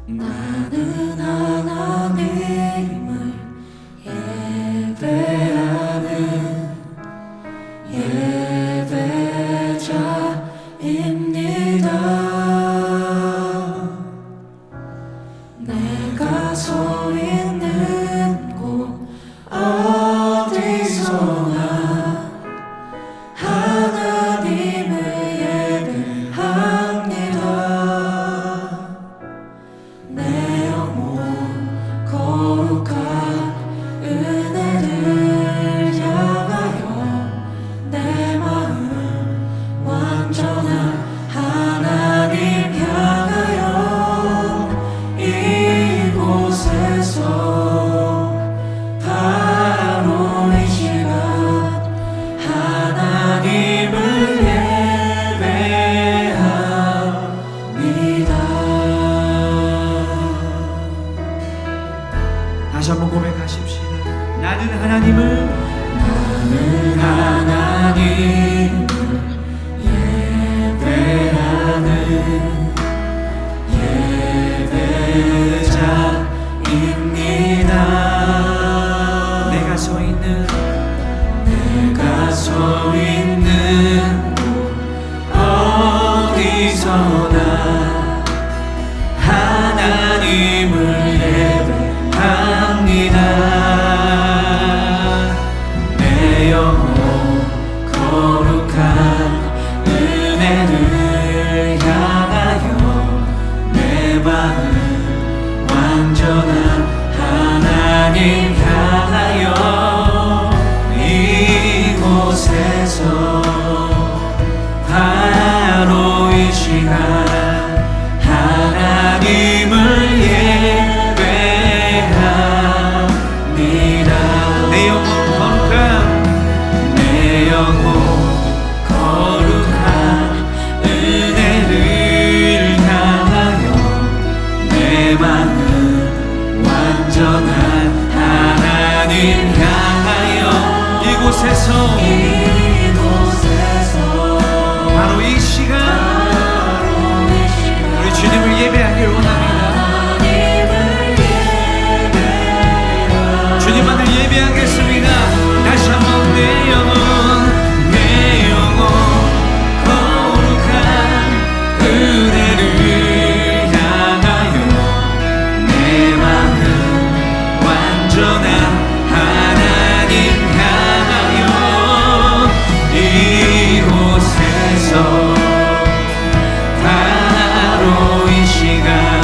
나는 하나님을 예배하는 예배자입니다. 내가 서 있는 곳 어디서나 하나님을 예배합니다. 내 영혼 거룩한 은혜를 향하여 내 마음 완전한 하나님 향하여 이곳에서 바로 이 시간 하나님을 예배합니다. 다시 한번 고백하십시다. 나는 하나님을 예배하는 예배자입니다. 내가 서 있는 곳 어디서나 하나님을 예배합니다. 내 영혼 거룩한 은혜를 향하여 내 마음 완전한 하나님 향하여 이곳에서 바로 이 시간 하나님을 예배합니다. 내 영혼 거룩한 은혜를 향하여 내 마음 완전한 하나님 향하여 이곳에서 바로 이 시간 우리 주님을 예배하길 원합니다. 주님만을 예배하겠습니다. 다시 한번 내 영혼 거룩한 은혜를 향하여 내 마음 완전한 하나님 향하여 이곳에서 바로 이 시간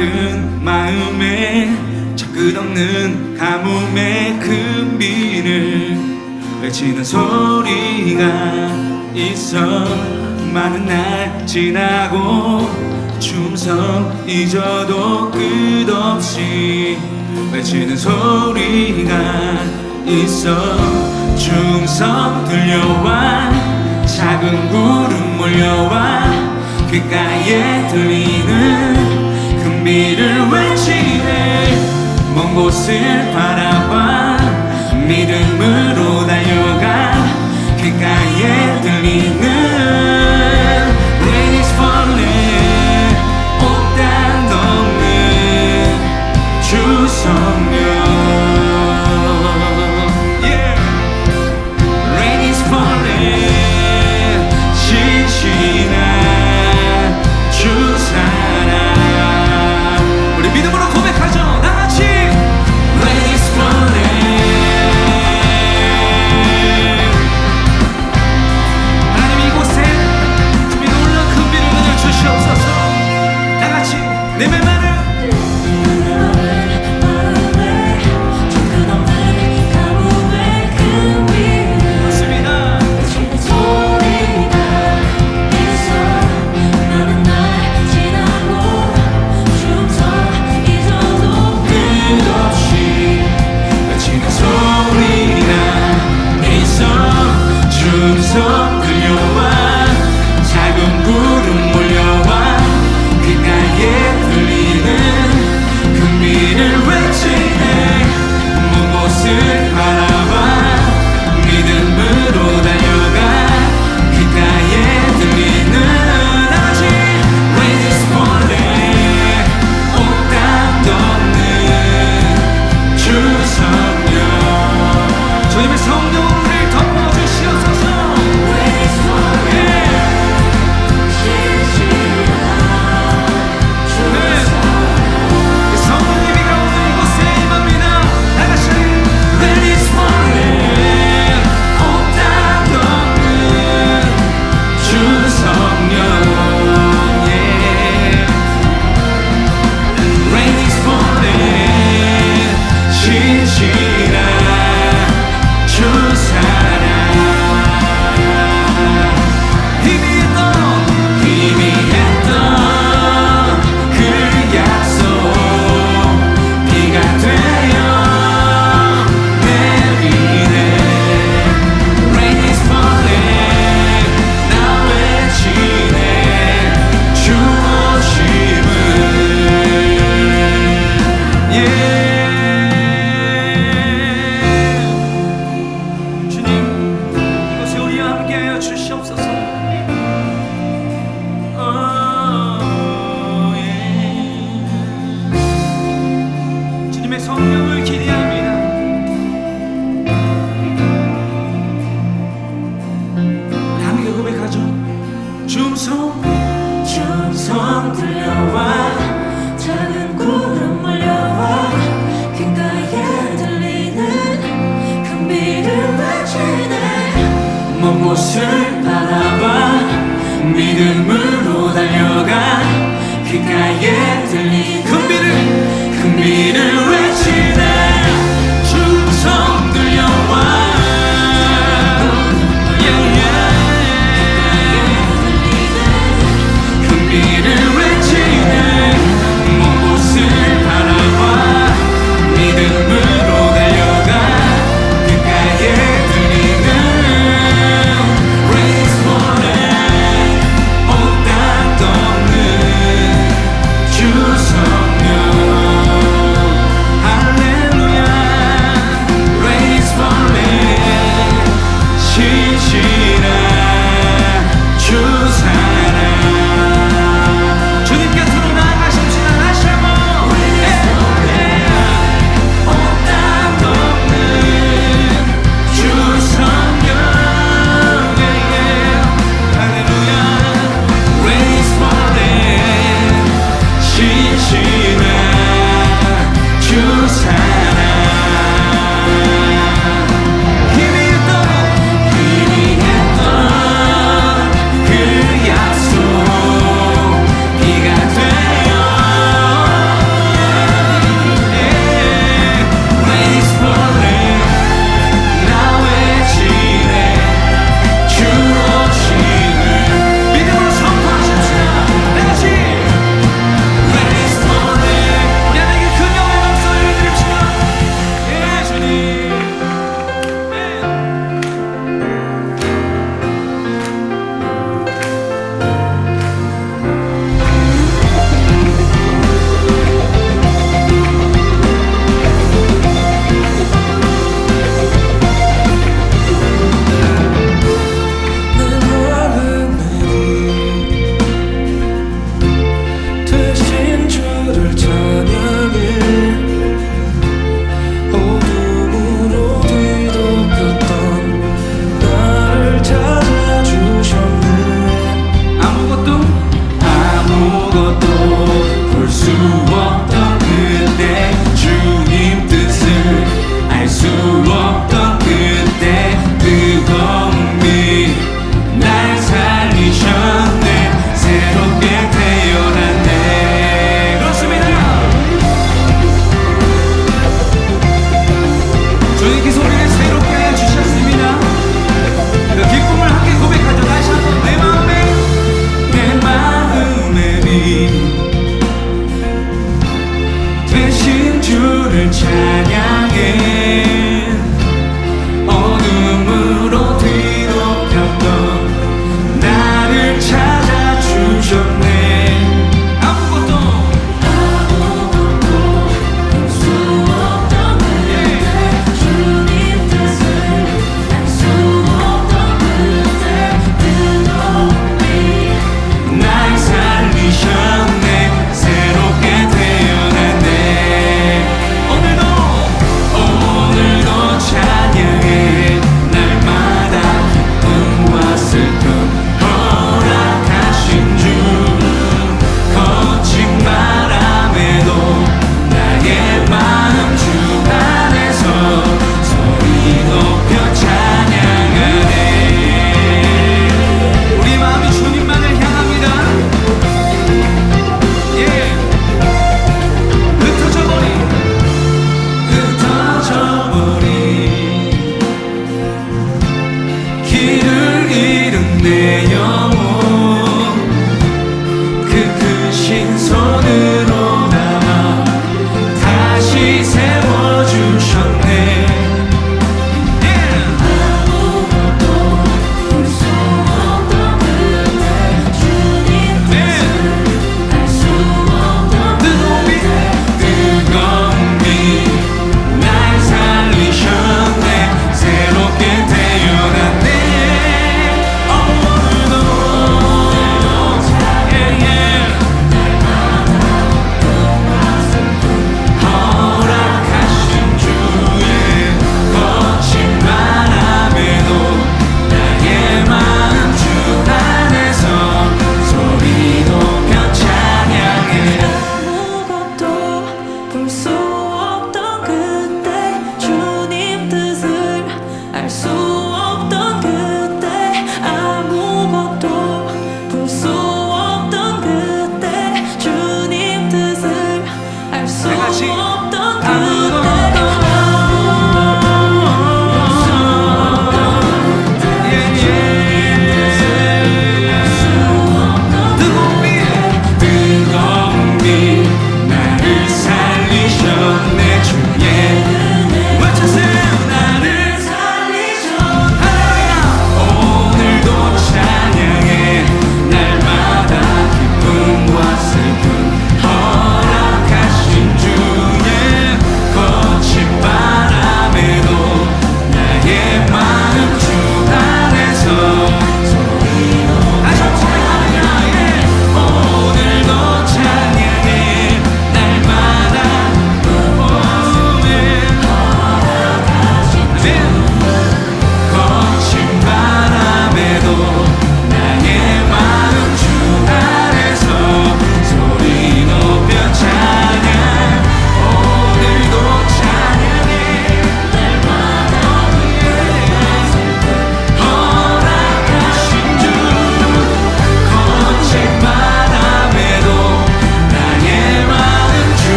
마른 마음에 저 끝없는 가뭄의 금비를 외치는 소리가 있어. 많은 날 지나고 충성 잊어도 끝없이 외치는 소리가 있어. 충성 들려와 작은 구름 몰려와 귓가에 들리는 금비를 외치네. 먼 곳을 바라봐 믿음으로 달려가 귓가에 들리는 Rain is falling 옷단 덮는 주 성령. Yeah. Rain is falling 신실한 주 사랑. 우리 믿음으로 고백하죠. 다같이 Rain is falling. 하나님 이곳에 주님 놀라운 금비를 내려 주시옵소서. 다같이 내 맘만을 충성 들려와 작은 구름 몰려와 귓가에 들리는 금비를 외치네. 먼 곳을 바라봐 믿음으로 달려가 귓가에 들리는 다같이 Rain is falling 옷단 덮는 주 성령. 주님의 성령으로 우리를 덮어주시옵소서. 성령을 기대합니다. 우리 함께 고백하죠. 충성 들려와 작은 구름 몰려와 귓가에 들리는 금비를 외치네. 먼 곳을 바라봐 믿음으로 달려가 귓가에 들리는 금비를 외치네. 충성 들려와 금비를 외치네. 먼 곳을 바라봐 믿음으로 달려가 귓가에 들리는 Rain is falling 옷단 덮는 주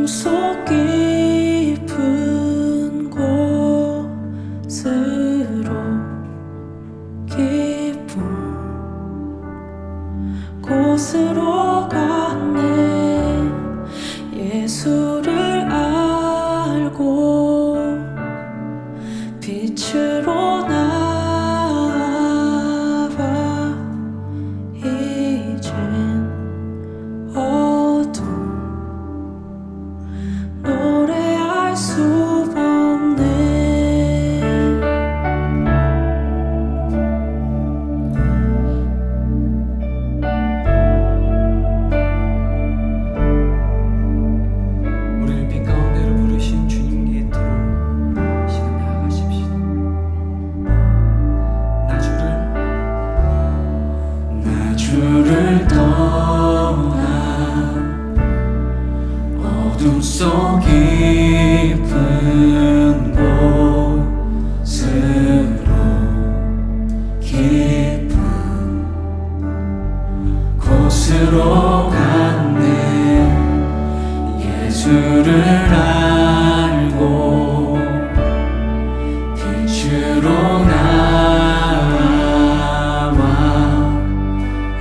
속 깊은 곳으로 깊은 곳으로 갔네. 예수를 알고 빛으로 나와 이젠 어둠 노래할 수 없네. 우리를 빛 가운데로 부르신 주님 곁으로 시간 나아가십시다. 나주를 떠나 어둠 속 깊은 곳으로 깊은 곳으로 갔네. 예수를 알고 빛으로 나와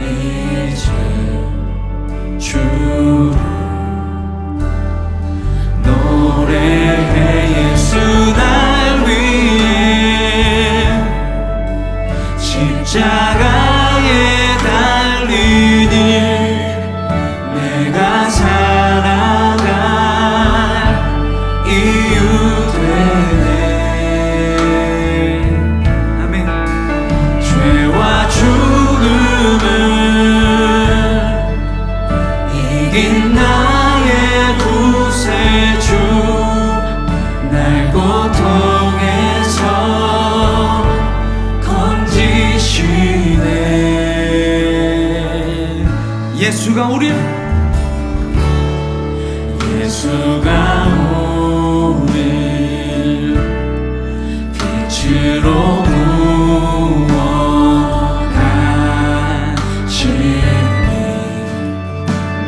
이제 주를 노래해. 예수 날 위해 십자가에 달린 일 내가 살아갈 이유 되네. 아멘. 죄와 죽음을 이긴 나의 구세주 날 고통에서 건지시네. 예수가 우리를 빛으로 부어가시니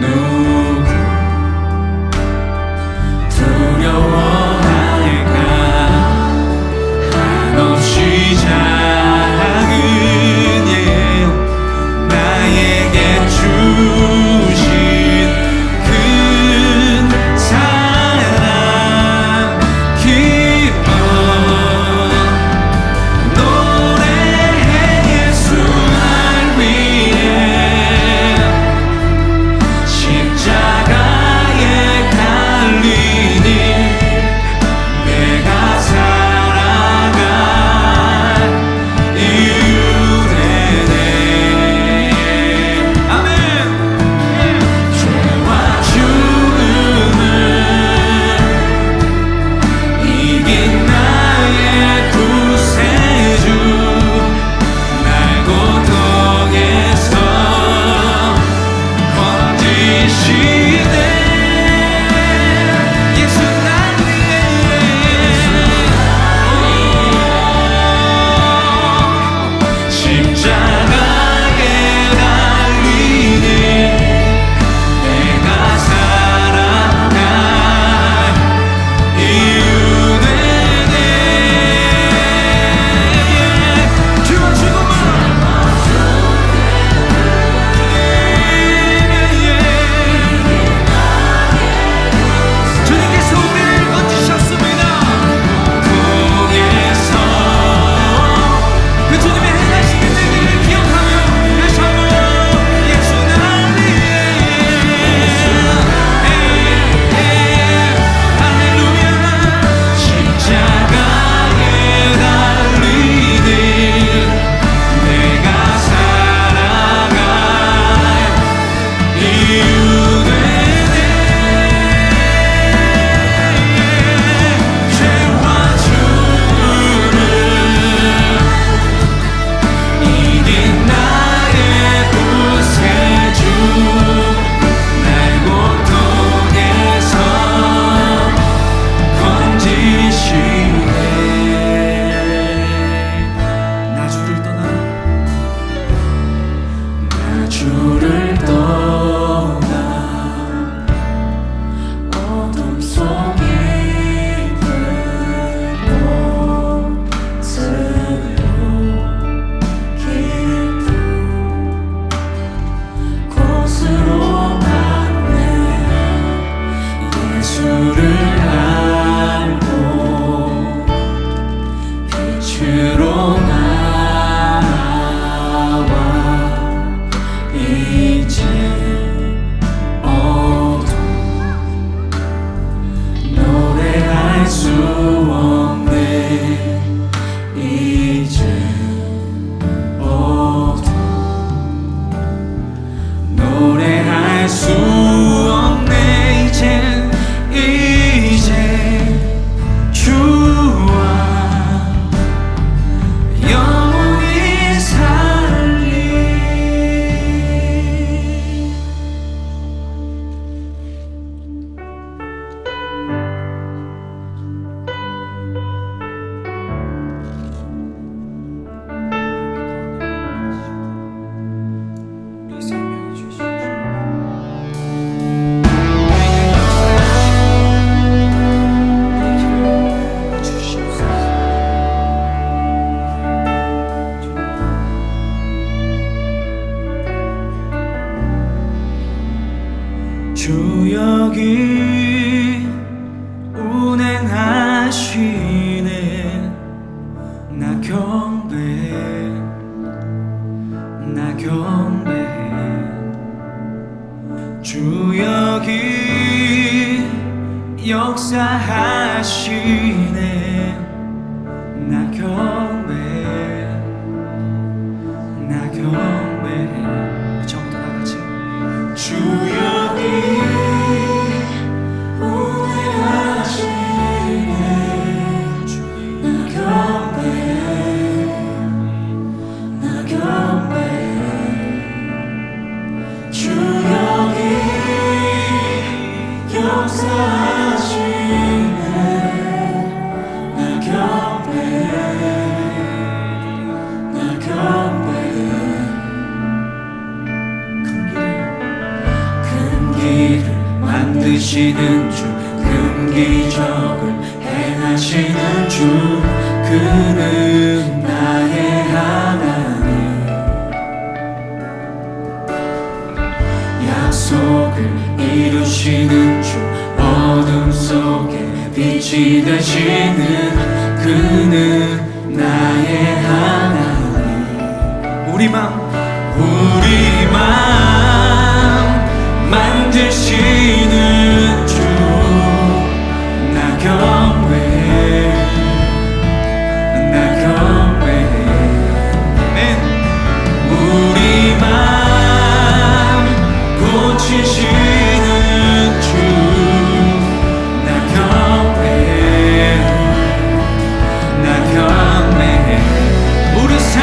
누구 두려워할까. 한없이 작은 예 나에게 주신 큰 사랑 기뻐 노래해. 예수 날 위해 십자가에 달린 일 내가 살아갈 곁으로 나와 이제 어둠 노래할 수 없네 이제 어둠 노래할 수 없네 이제 주와 영원히 살리 우리 생명을 주시옵소서. 주 여기 운행하시네 나 경배해 나 경배해 주 여기 역사하시네 나 경배해 나 경배해 처음부터 다 같이 주 여기 운행하시네 나 경배해 나 경배해 주 여기 역사하시네 나 경배해 나 경배해 큰 길을 만드시는 주 큰 기적을 행하시는 주 그는 나의 하나님 약속을 이루시는 주 어둠 속에 빛이 되시는 그는 나의 하나님 우리 맘 만드시는 주 나 경배해 나 경배해 우리 맘 고치시는 주 나 경배해 나 경배해 우리 삶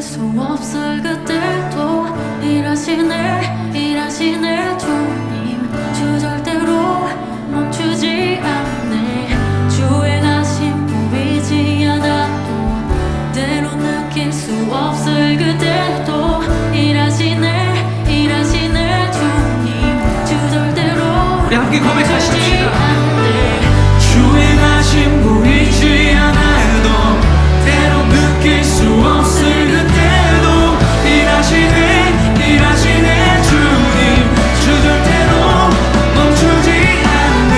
수 없을 그때도 일하시네 주님 주 절대로 멈추지 않네 주행하심 보이지 않아도 때론 느낄 수 없을 그때도 일하시네 주님 주 절대로 우리 함께 고백하십시다. 않네 주행하심 보이지 않아도 때로 느낄 수 없을 그때도 일하시네 주님 주 절대로 멈추지 않네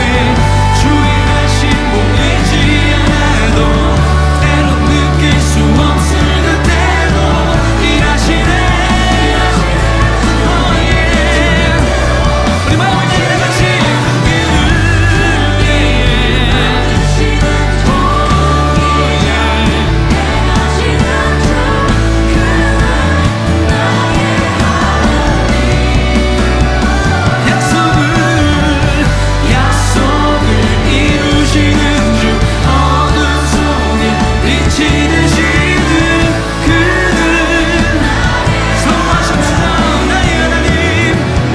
주행하심 보이지 않아도 때로 느낄 수 없을 그때도 일하시네 Oh yeah 우리 마음을 내려 같이 약속을 이루시는 주 어둠 속에 빛이 되시는 그는 선포하십시다. 나의 하나님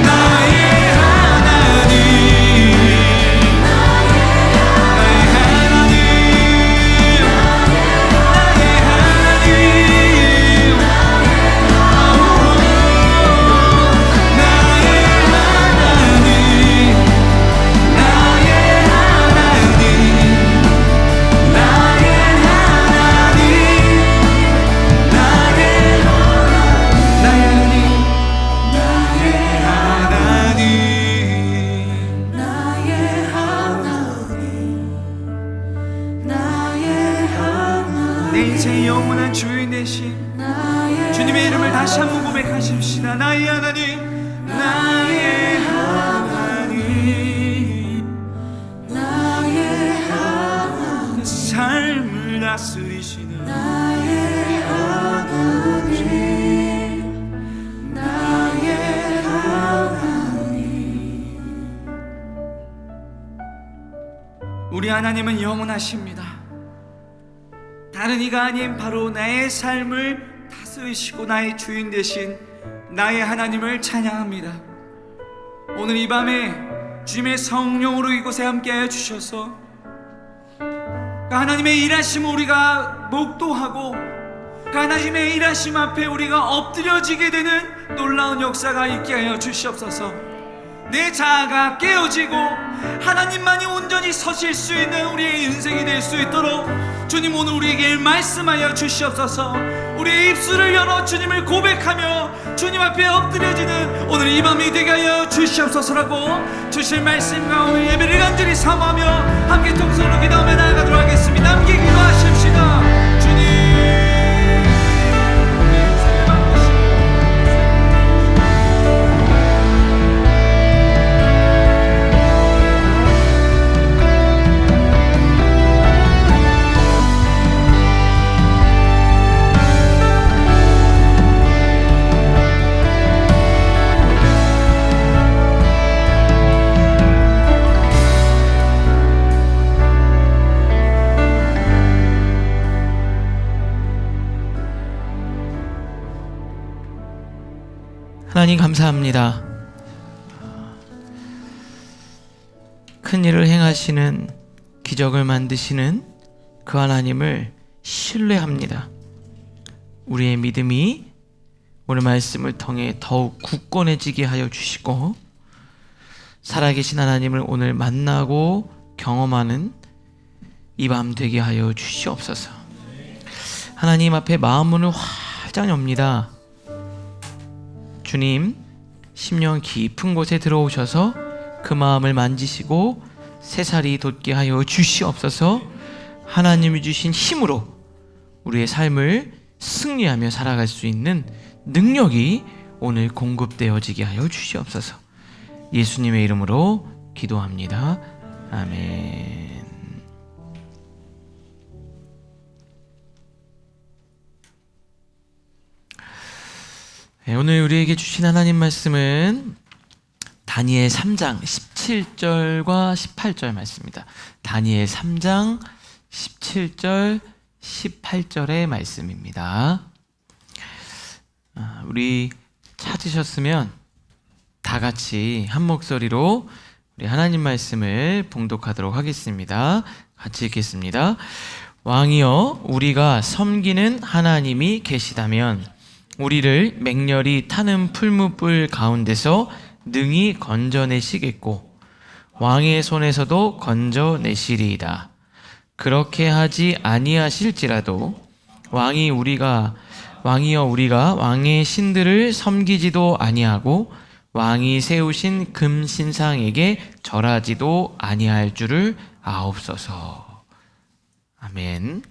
나의 하나님 나의 하나님 나의 하나님 내 인생의 영원한 주인 되신 주님의 이름을 다시 한번 고백하십시다. 나의 하나님 나의 하나님 내 삶을 다스리시는 우리 하나님은 영원하십니다. 다른 이가 아닌 바로 나의 삶을 다스리시고 나의 주인 되신 나의 하나님을 찬양합니다. 오늘 이 밤에 주님의 성령으로 이곳에 함께하여 주셔서 그 하나님의 일하심을 우리가 목도하고 그 하나님의 일하심 앞에 우리가 엎드려지게 되는 놀라운 역사가 있게 하여 주시옵소서. 내 자아가 깨어지고 하나님만이 온전히 서실 수 있는 우리의 인생이 될 수 있도록 주님 오늘 우리에게 말씀하여 주시옵소서. 우리의 입술을 열어 주님을 고백하며 주님 앞에 엎드려지는 오늘 이 밤이 되게 하여 주시옵소서라고 주실 말씀과 오늘 예배를 간절히 사모하며 함께 통성으로 기도하며 나아가도록 하겠습니다. 함께 기도하십시다. 주님 하나님 감사합니다. 큰 일을 행하시는 기적을 만드시는 그 하나님을 신뢰합니다. 우리의 믿음이 오늘 말씀을 통해 더욱 굳건해지게 하여 주시고 살아계신 하나님을 오늘 만나고 경험하는 이 밤 되게 하여 주시옵소서. 하나님 앞에 마음 문을 활짝 엽니다. 주님, 심령 깊은 곳에 들어오셔서 그 마음을 만지시고 새살이 돋게 하여 주시옵소서. 하나님이 주신 힘으로 우리의 삶을 승리하며 살아갈 수 있는 능력이 오늘 공급되어지게 하여 주시옵소서. 예수님의 이름으로 기도합니다. 아멘. 오늘 우리에게 주신 하나님 말씀은 다니엘 3장 17절과 18절 말씀입니다. 다니엘 3장 17절 18절의 말씀입니다. 우리 찾으셨으면 다 같이 한 목소리로 우리 하나님 말씀을 봉독하도록 하겠습니다. 같이 읽겠습니다. 왕이여, 우리가 섬기는 하나님이 계시다면 우리를 맹렬히 타는 풀무불 가운데서 능히 건져내시겠고 왕의 손에서도 건져내시리이다. 그렇게 하지 아니하실지라도 왕이여, 우리가 왕의 신들을 섬기지도 아니하고 왕이 세우신 금 신상에게 절하지도 아니할 줄을 아옵소서. 아멘.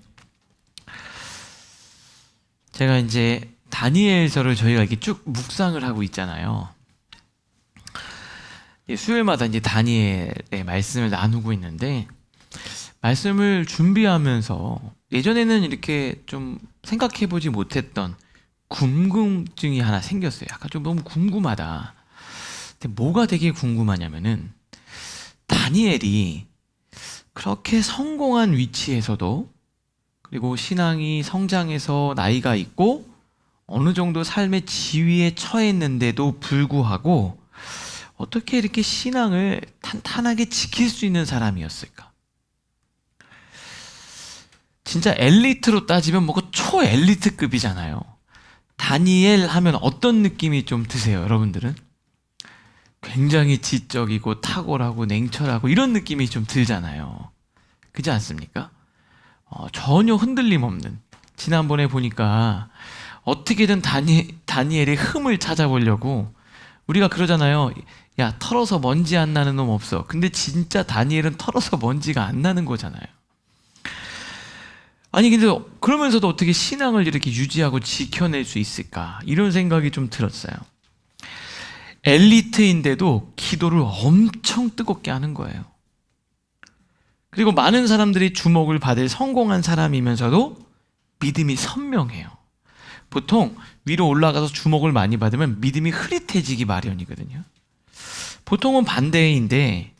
제가 이제 다니엘서를 저희가 이렇게 쭉 묵상을 하고 있잖아요. 수요일마다 이제 다니엘의 말씀을 나누고 있는데, 말씀을 준비하면서 예전에는 이렇게 좀 생각해보지 못했던 궁금증이 하나 생겼어요. 약간 좀 너무 궁금하다. 근데 뭐가 되게 궁금하냐면은, 다니엘이 그렇게 성공한 위치에서도, 그리고 신앙이 성장해서 나이가 있고 어느 정도 삶의 지위에 처했는데도 불구하고 어떻게 이렇게 신앙을 탄탄하게 지킬 수 있는 사람이었을까? 진짜 엘리트로 따지면 뭐가 초엘리트급이잖아요. 다니엘 하면 어떤 느낌이 좀 드세요, 여러분들은? 굉장히 지적이고 탁월하고 냉철하고 이런 느낌이 좀 들잖아요. 그렇지 않습니까? 전혀 흔들림 없는. 지난번에 보니까 어떻게든 다니엘의 흠을 찾아보려고 우리가 그러잖아요. 야, 털어서 먼지 안 나는 놈 없어. 근데 진짜 다니엘은 털어서 먼지가 안 나는 거잖아요. 아니 근데 그러면서도 어떻게 신앙을 이렇게 유지하고 지켜낼 수 있을까? 이런 생각이 좀 들었어요. 엘리트인데도 기도를 엄청 뜨겁게 하는 거예요. 그리고 많은 사람들이 주목을 받을 성공한 사람이면서도 믿음이 선명해요. 보통 위로 올라가서 주목을 많이 받으면 믿음이 흐릿해지기 마련이거든요. 보통은 반대인데,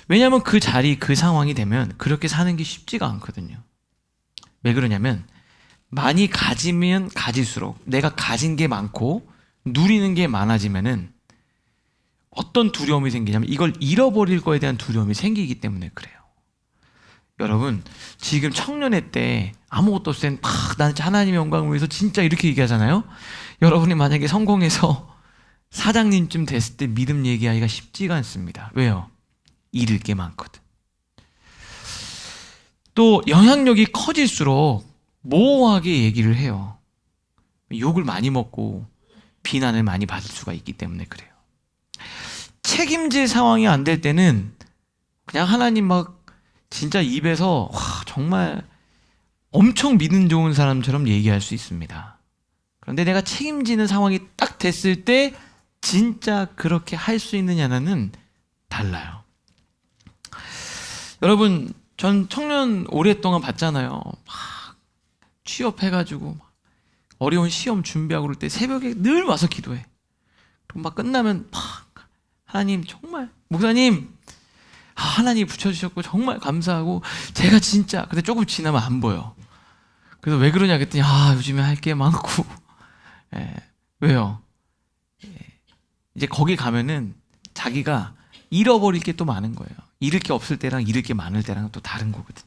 왜냐하면 그 자리, 그 상황이 되면 그렇게 사는 게 쉽지가 않거든요. 왜 그러냐면, 많이 가지면 가질수록 내가 가진 게 많고 누리는 게 많아지면은 어떤 두려움이 생기냐면 이걸 잃어버릴 거에 대한 두려움이 생기기 때문에 그래요. 여러분, 지금 청년회 때 아무것도 없을 땐 나는 하나님의 영광을 위해서 진짜 이렇게 얘기하잖아요. 여러분이 만약에 성공해서 사장님쯤 됐을 때 믿음 얘기하기가 쉽지가 않습니다. 왜요? 잃을 게 많거든. 또 영향력이 커질수록 모호하게 얘기를 해요. 욕을 많이 먹고 비난을 많이 받을 수가 있기 때문에 그래요. 책임질 상황이 안 될 때는 그냥 하나님 막 진짜 입에서 정말 엄청 믿음 좋은 사람처럼 얘기할 수 있습니다. 그런데 내가 책임지는 상황이 딱 됐을 때 진짜 그렇게 할 수 있느냐는 달라요. 여러분, 전 청년 오랫동안 봤잖아요. 막 취업해가지고 막 어려운 시험 준비하고 그럴 때 새벽에 늘 와서 기도해. 그럼 막 끝나면 막 하나님 정말, 목사님 하나님 붙여주셨고 정말 감사하고 제가 진짜, 근데 조금 지나면 안 보여. 그래서 왜 그러냐 그랬더니 요즘에 할 게 많고. 왜요? 이제 거기 가면은 자기가 잃어버릴 게 또 많은 거예요. 잃을 게 없을 때랑 잃을 게 많을 때랑 또 다른 거거든.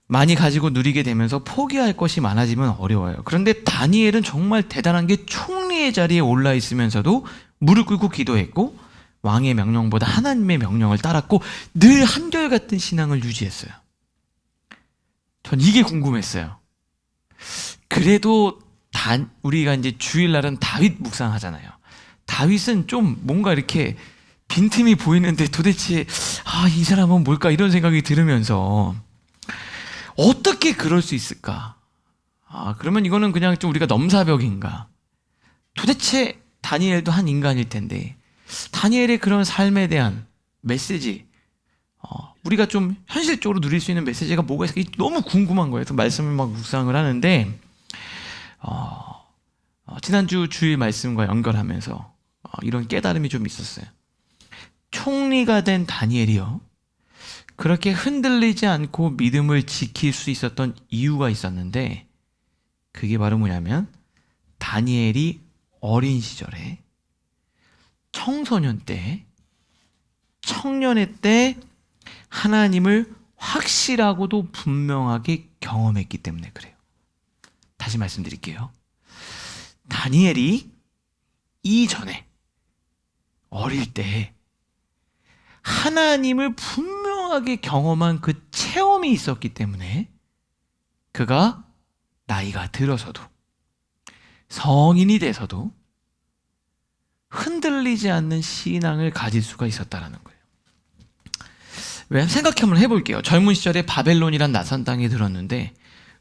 많이 가지고 누리게 되면서 포기할 것이 많아지면 어려워요. 그런데 다니엘은 정말 대단한 게 총리의 자리에 올라 있으면서도 무릎 꿇고 기도했고 왕의 명령보다 하나님의 명령을 따랐고 늘 한결같은 신앙을 유지했어요. 전 이게 궁금했어요. 그래도 우리가 이제 주일날은 다윗 묵상하잖아요. 다윗은 좀 뭔가 이렇게 빈틈이 보이는데 도대체 이 사람은 뭘까 이런 생각이 들으면서 어떻게 그럴 수 있을까? 그러면 이거는 그냥 좀 우리가 넘사벽인가? 도대체 다니엘도 한 인간일 텐데 다니엘의 그런 삶에 대한 메시지, 우리가 좀 현실적으로 누릴 수 있는 메시지가 뭐가 있을까? 너무 궁금한 거예요. 그래서 말씀을 막 묵상을 하는데 지난주 주일 말씀과 연결하면서 이런 깨달음이 좀 있었어요. 총리가 된 다니엘이요, 그렇게 흔들리지 않고 믿음을 지킬 수 있었던 이유가 있었는데 그게 바로 뭐냐면 다니엘이 어린 시절에 청소년 때, 청년의 때 하나님을 확실하고도 분명하게 경험했기 때문에 그래요. 다시 말씀드릴게요. 다니엘이 이전에 어릴 때 하나님을 분명하게 경험한 그 체험이 있었기 때문에 그가 나이가 들어서도 성인이 돼서도 흔들리지 않는 신앙을 가질 수가 있었다라는 거예요. 왜? 생각 한번 해볼게요. 젊은 시절에 바벨론이란 낯선 땅에 들었는데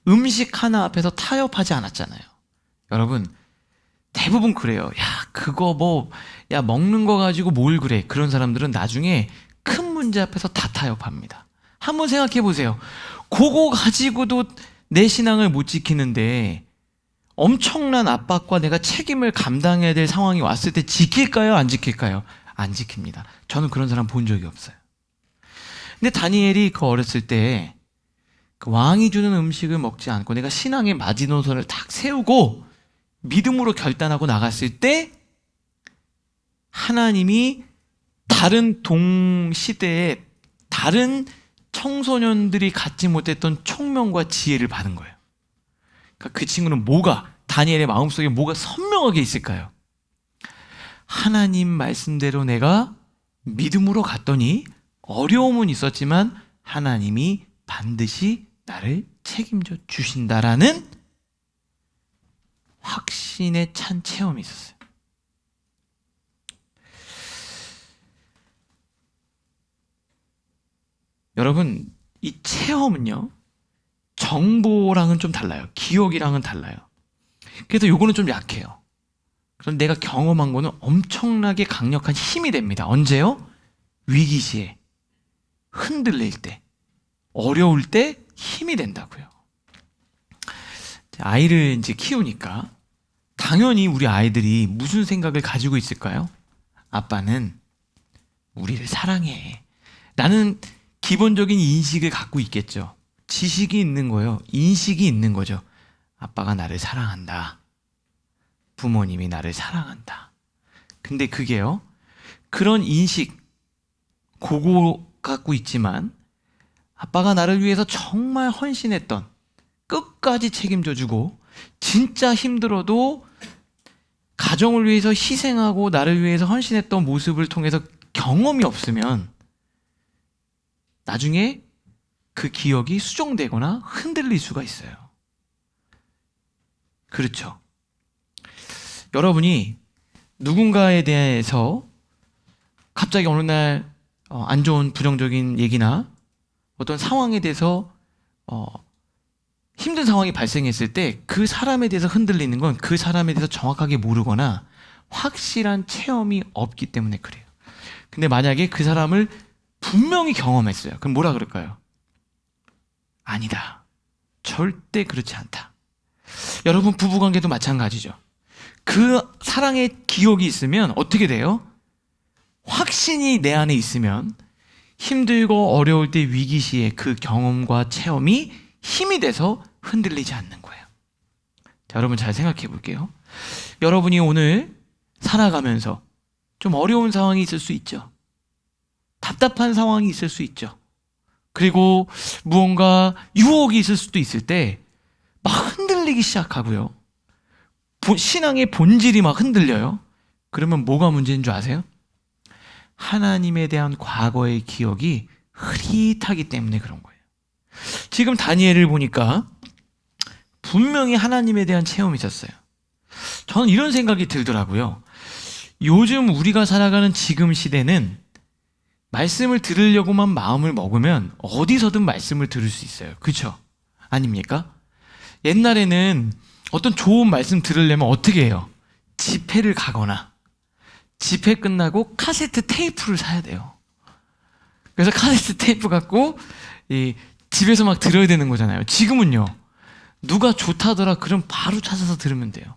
음식 하나 앞에서 타협하지 않았잖아요. 여러분 대부분 그래요. 야 그거 뭐 야 먹는 거 가지고 뭘 그래. 그런 사람들은 나중에 큰 문제 앞에서 다 타협합니다. 한번 생각해 보세요. 그거 가지고도 내 신앙을 못 지키는데 엄청난 압박과 내가 책임을 감당해야 될 상황이 왔을 때 지킬까요? 안 지킬까요? 안 지킵니다. 저는 그런 사람 본 적이 없어요. 근데 다니엘이 그 어렸을 때 그 왕이 주는 음식을 먹지 않고 내가 신앙의 마지노선을 딱 세우고 믿음으로 결단하고 나갔을 때 하나님이 다른 동시대에 다른 청소년들이 갖지 못했던 총명과 지혜를 받은 거예요. 그러니까 그 친구는 뭐가 다니엘의 마음속에 뭐가 선명하게 있을까요? 하나님 말씀대로 내가 믿음으로 갔더니 어려움은 있었지만 하나님이 반드시 나를 책임져 주신다라는 확신에 찬 체험이 있었어요. 여러분, 이 체험은요, 정보랑은 좀 달라요. 기억이랑은 달라요. 그래서 요거는 좀 약해요. 그럼 내가 경험한 거는 엄청나게 강력한 힘이 됩니다. 언제요? 위기 시에, 흔들릴 때, 어려울 때 힘이 된다고요. 아이를 이제 키우니까 당연히 우리 아이들이 무슨 생각을 가지고 있을까요? 아빠는 우리를 사랑해. 라는 기본적인 인식을 갖고 있겠죠. 지식이 있는 거예요. 인식이 있는 거죠. 아빠가 나를 사랑한다. 부모님이 나를 사랑한다. 근데 그게요, 그런 인식, 그거 갖고 있지만 아빠가 나를 위해서 정말 헌신했던, 끝까지 책임져주고 진짜 힘들어도 가정을 위해서 희생하고 나를 위해서 헌신했던 모습을 통해서 경험이 없으면 나중에 그 기억이 수정되거나 흔들릴 수가 있어요. 그렇죠. 여러분이 누군가에 대해서 갑자기 어느 날 안 좋은 부정적인 얘기나 어떤 상황에 대해서 힘든 상황이 발생했을 때 그 사람에 대해서 흔들리는 건 그 사람에 대해서 정확하게 모르거나 확실한 체험이 없기 때문에 그래요. 근데 만약에 그 사람을 분명히 경험했어요. 그럼 뭐라 그럴까요? 아니다. 절대 그렇지 않다. 여러분 부부관계도 마찬가지죠. 그 사랑의 기억이 있으면 어떻게 돼요? 확신이 내 안에 있으면 힘들고 어려울 때 위기 시에 그 경험과 체험이 힘이 돼서 흔들리지 않는 거예요. 자, 여러분 잘 생각해 볼게요. 여러분이 오늘 살아가면서 좀 어려운 상황이 있을 수 있죠. 답답한 상황이 있을 수 있죠. 그리고 무언가 유혹이 있을 수도 있을 때 막 흔들리기 시작하고요. 신앙의 본질이 막 흔들려요. 그러면 뭐가 문제인 줄 아세요? 하나님에 대한 과거의 기억이 흐릿하기 때문에 그런 거예요. 지금 다니엘을 보니까 분명히 하나님에 대한 체험이 있었어요. 저는 이런 생각이 들더라고요. 요즘 우리가 살아가는 지금 시대는 말씀을 들으려고만 마음을 먹으면 어디서든 말씀을 들을 수 있어요. 그렇죠? 아닙니까? 옛날에는 어떤 좋은 말씀 들으려면 어떻게 해요? 집회를 가거나 집회 끝나고 카세트 테이프를 사야 돼요. 그래서 카세트 테이프 갖고 집에서 막 들어야 되는 거잖아요. 지금은요, 누가 좋다더라 그럼 바로 찾아서 들으면 돼요.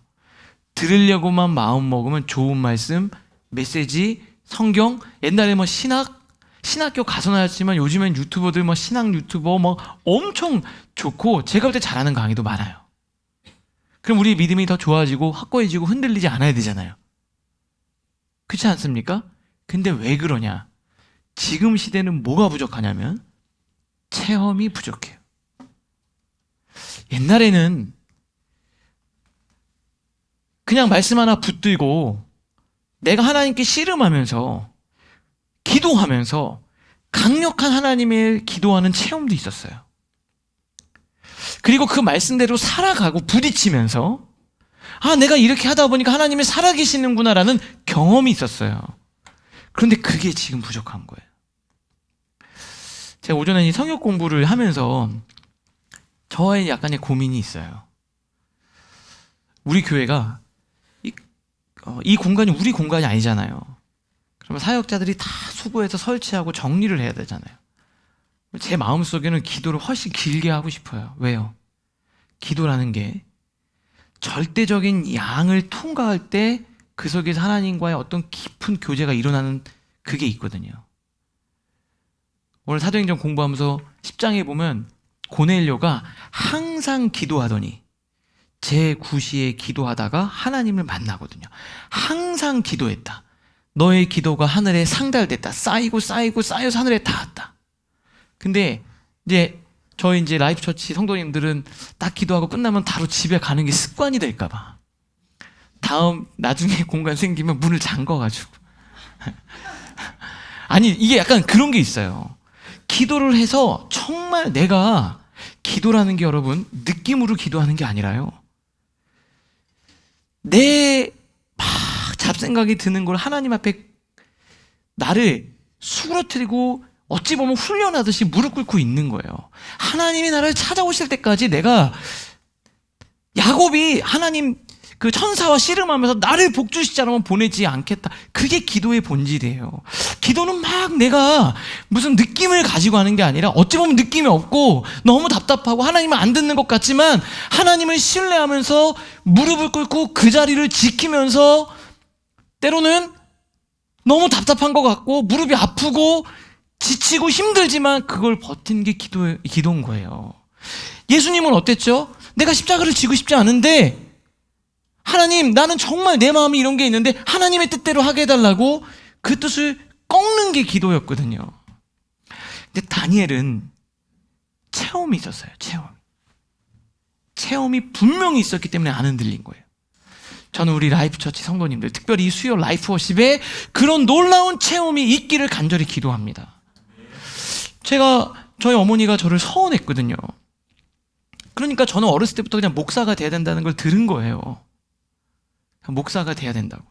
들으려고만 마음 먹으면 좋은 말씀, 메시지, 성경, 옛날에 뭐 신학교 가서 나왔지만 요즘엔 유튜버들 신학 유튜버 엄청 좋고 제가 볼 때 잘하는 강의도 많아요. 그럼 우리 믿음이 더 좋아지고 확고해지고 흔들리지 않아야 되잖아요. 그렇지 않습니까? 근데 왜 그러냐? 지금 시대는 뭐가 부족하냐면 체험이 부족해요. 옛날에는 그냥 말씀 하나 붙들고 내가 하나님께 씨름하면서 기도하면서 강력한 하나님의 기도하는 체험도 있었어요. 그리고 그 말씀대로 살아가고 부딪히면서 내가 이렇게 하다 보니까 하나님이 살아계시는구나라는 경험이 있었어요. 그런데 그게 지금 부족한 거예요. 제가 오전에 이 성역 공부를 하면서 저의 약간의 고민이 있어요. 우리 교회가 이 공간이 우리 공간이 아니잖아요. 그러면 사역자들이 다 수고해서 설치하고 정리를 해야 되잖아요. 제 마음속에는 기도를 훨씬 길게 하고 싶어요. 왜요? 기도라는 게 절대적인 양을 통과할 때 그 속에서 하나님과의 어떤 깊은 교제가 일어나는 그게 있거든요. 오늘 사도행전 공부하면서 10장에 보면 고넬료가 항상 기도하더니 제9시에 기도하다가 하나님을 만나거든요. 항상 기도했다. 너의 기도가 하늘에 상달됐다. 쌓이고 쌓이고 쌓여서 하늘에 닿았다. 근데 이제 저희 이제 라이프처치 성도님들은 딱 기도하고 끝나면 바로 집에 가는 게 습관이 될까봐 나중에 공간 생기면 문을 잠궈가지고 아니 이게 약간 그런 게 있어요. 기도를 해서 정말 내가 기도라는 게 여러분 느낌으로 기도하는 게 아니라요. 내 막 잡생각이 드는 걸 하나님 앞에 나를 수그러뜨리고 어찌 보면 훈련하듯이 무릎 꿇고 있는 거예요. 하나님이 나를 찾아오실 때까지 내가 야곱이 하나님 그 천사와 씨름하면서 나를 복주시지 않으면 보내지 않겠다. 그게 기도의 본질이에요. 기도는 막 내가 무슨 느낌을 가지고 하는 게 아니라 어찌 보면 느낌이 없고 너무 답답하고 하나님을 안 듣는 것 같지만 하나님을 신뢰하면서 무릎을 꿇고 그 자리를 지키면서 때로는 너무 답답한 것 같고 무릎이 아프고 지치고 힘들지만 그걸 버틴 게 기도인 거예요. 예수님은 어땠죠? 내가 십자가를 지고 싶지 않은데 하나님 나는 정말 내 마음이 이런 게 있는데 하나님의 뜻대로 하게 해달라고 그 뜻을 꺾는 게 기도였거든요. 근데 다니엘은 체험이 있었어요. 체험이 분명히 있었기 때문에 안 흔들린 거예요. 저는 우리 라이프처치 성도님들 특별히 이 수요 라이프워십에 그런 놀라운 체험이 있기를 간절히 기도합니다. 저희 어머니가 저를 서원했거든요. 그러니까 저는 어렸을 때부터 그냥 목사가 돼야 된다는 걸 들은 거예요. 목사가 돼야 된다고.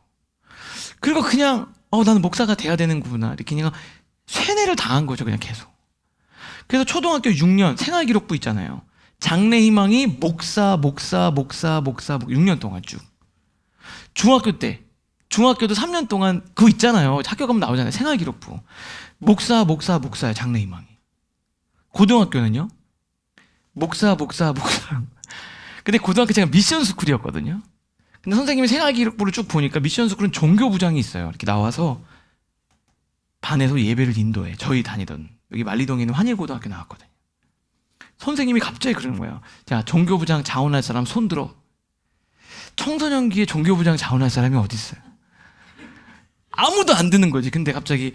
그리고 그냥 나는 목사가 돼야 되는구나 이렇게 그냥 세뇌를 당한 거죠. 그냥 계속. 그래서 초등학교 6년 생활기록부 있잖아요. 장래희망이 목사 6년 동안 쭉. 중학교도 3년 동안 그거 있잖아요. 학교 가면 나오잖아요. 생활기록부. 목사야 장래희망이. 고등학교는요. 목사. 근데 고등학교 제가 미션 스쿨이었거든요. 근데 선생님이 생활기록부를 쭉 보니까 미션 스쿨은 종교부장이 있어요. 이렇게 나와서 반에서 예배를 인도해. 저희 다니던 여기 말리동에 있는 환일고등학교 나왔거든요. 선생님이 갑자기 그러는 거예요. 자, 종교부장 자원할 사람 손 들어. 청소년기에 종교부장 자원할 사람이 어디 있어요? 아무도 안 드는 거지. 근데 갑자기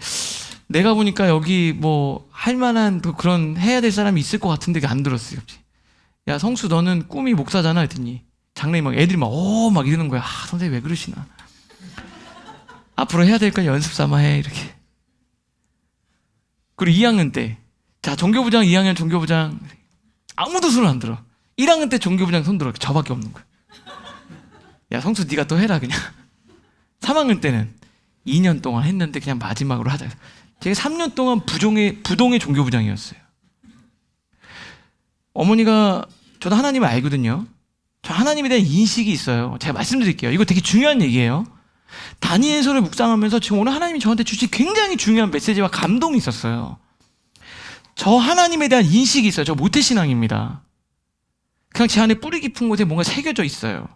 내가 보니까 여기 뭐 할 만한 그런 해야 될 사람이 있을 것 같은데 안 들었어요. 갑자기. 야 성수 너는 꿈이 목사잖아 했더니 장래희 막 애들이 막 이러는 거야. 선생님 왜 그러시나. 앞으로 해야 될 건 연습 삼아 해 이렇게. 그리고 2학년 때 자 종교부장 2학년 종교부장 아무도 손을 안 들어. 1학년 때 종교부장 손 들어. 저밖에 없는 거야. 야 성수 네가 또 해라 그냥. 3학년 때는 2년 동안 했는데 그냥 마지막으로 하자. 제가 3년 동안 부동의 종교부장이었어요. 어머니가 저도 하나님을 알거든요. 저 하나님에 대한 인식이 있어요. 제가 말씀드릴게요. 이거 되게 중요한 얘기예요. 다니엘서를 묵상하면서 지금 오늘 하나님이 저한테 주신 굉장히 중요한 메시지와 감동이 있었어요. 저 하나님에 대한 인식이 있어요. 저 모태신앙입니다. 그냥 제 안에 뿌리 깊은 곳에 뭔가 새겨져 있어요.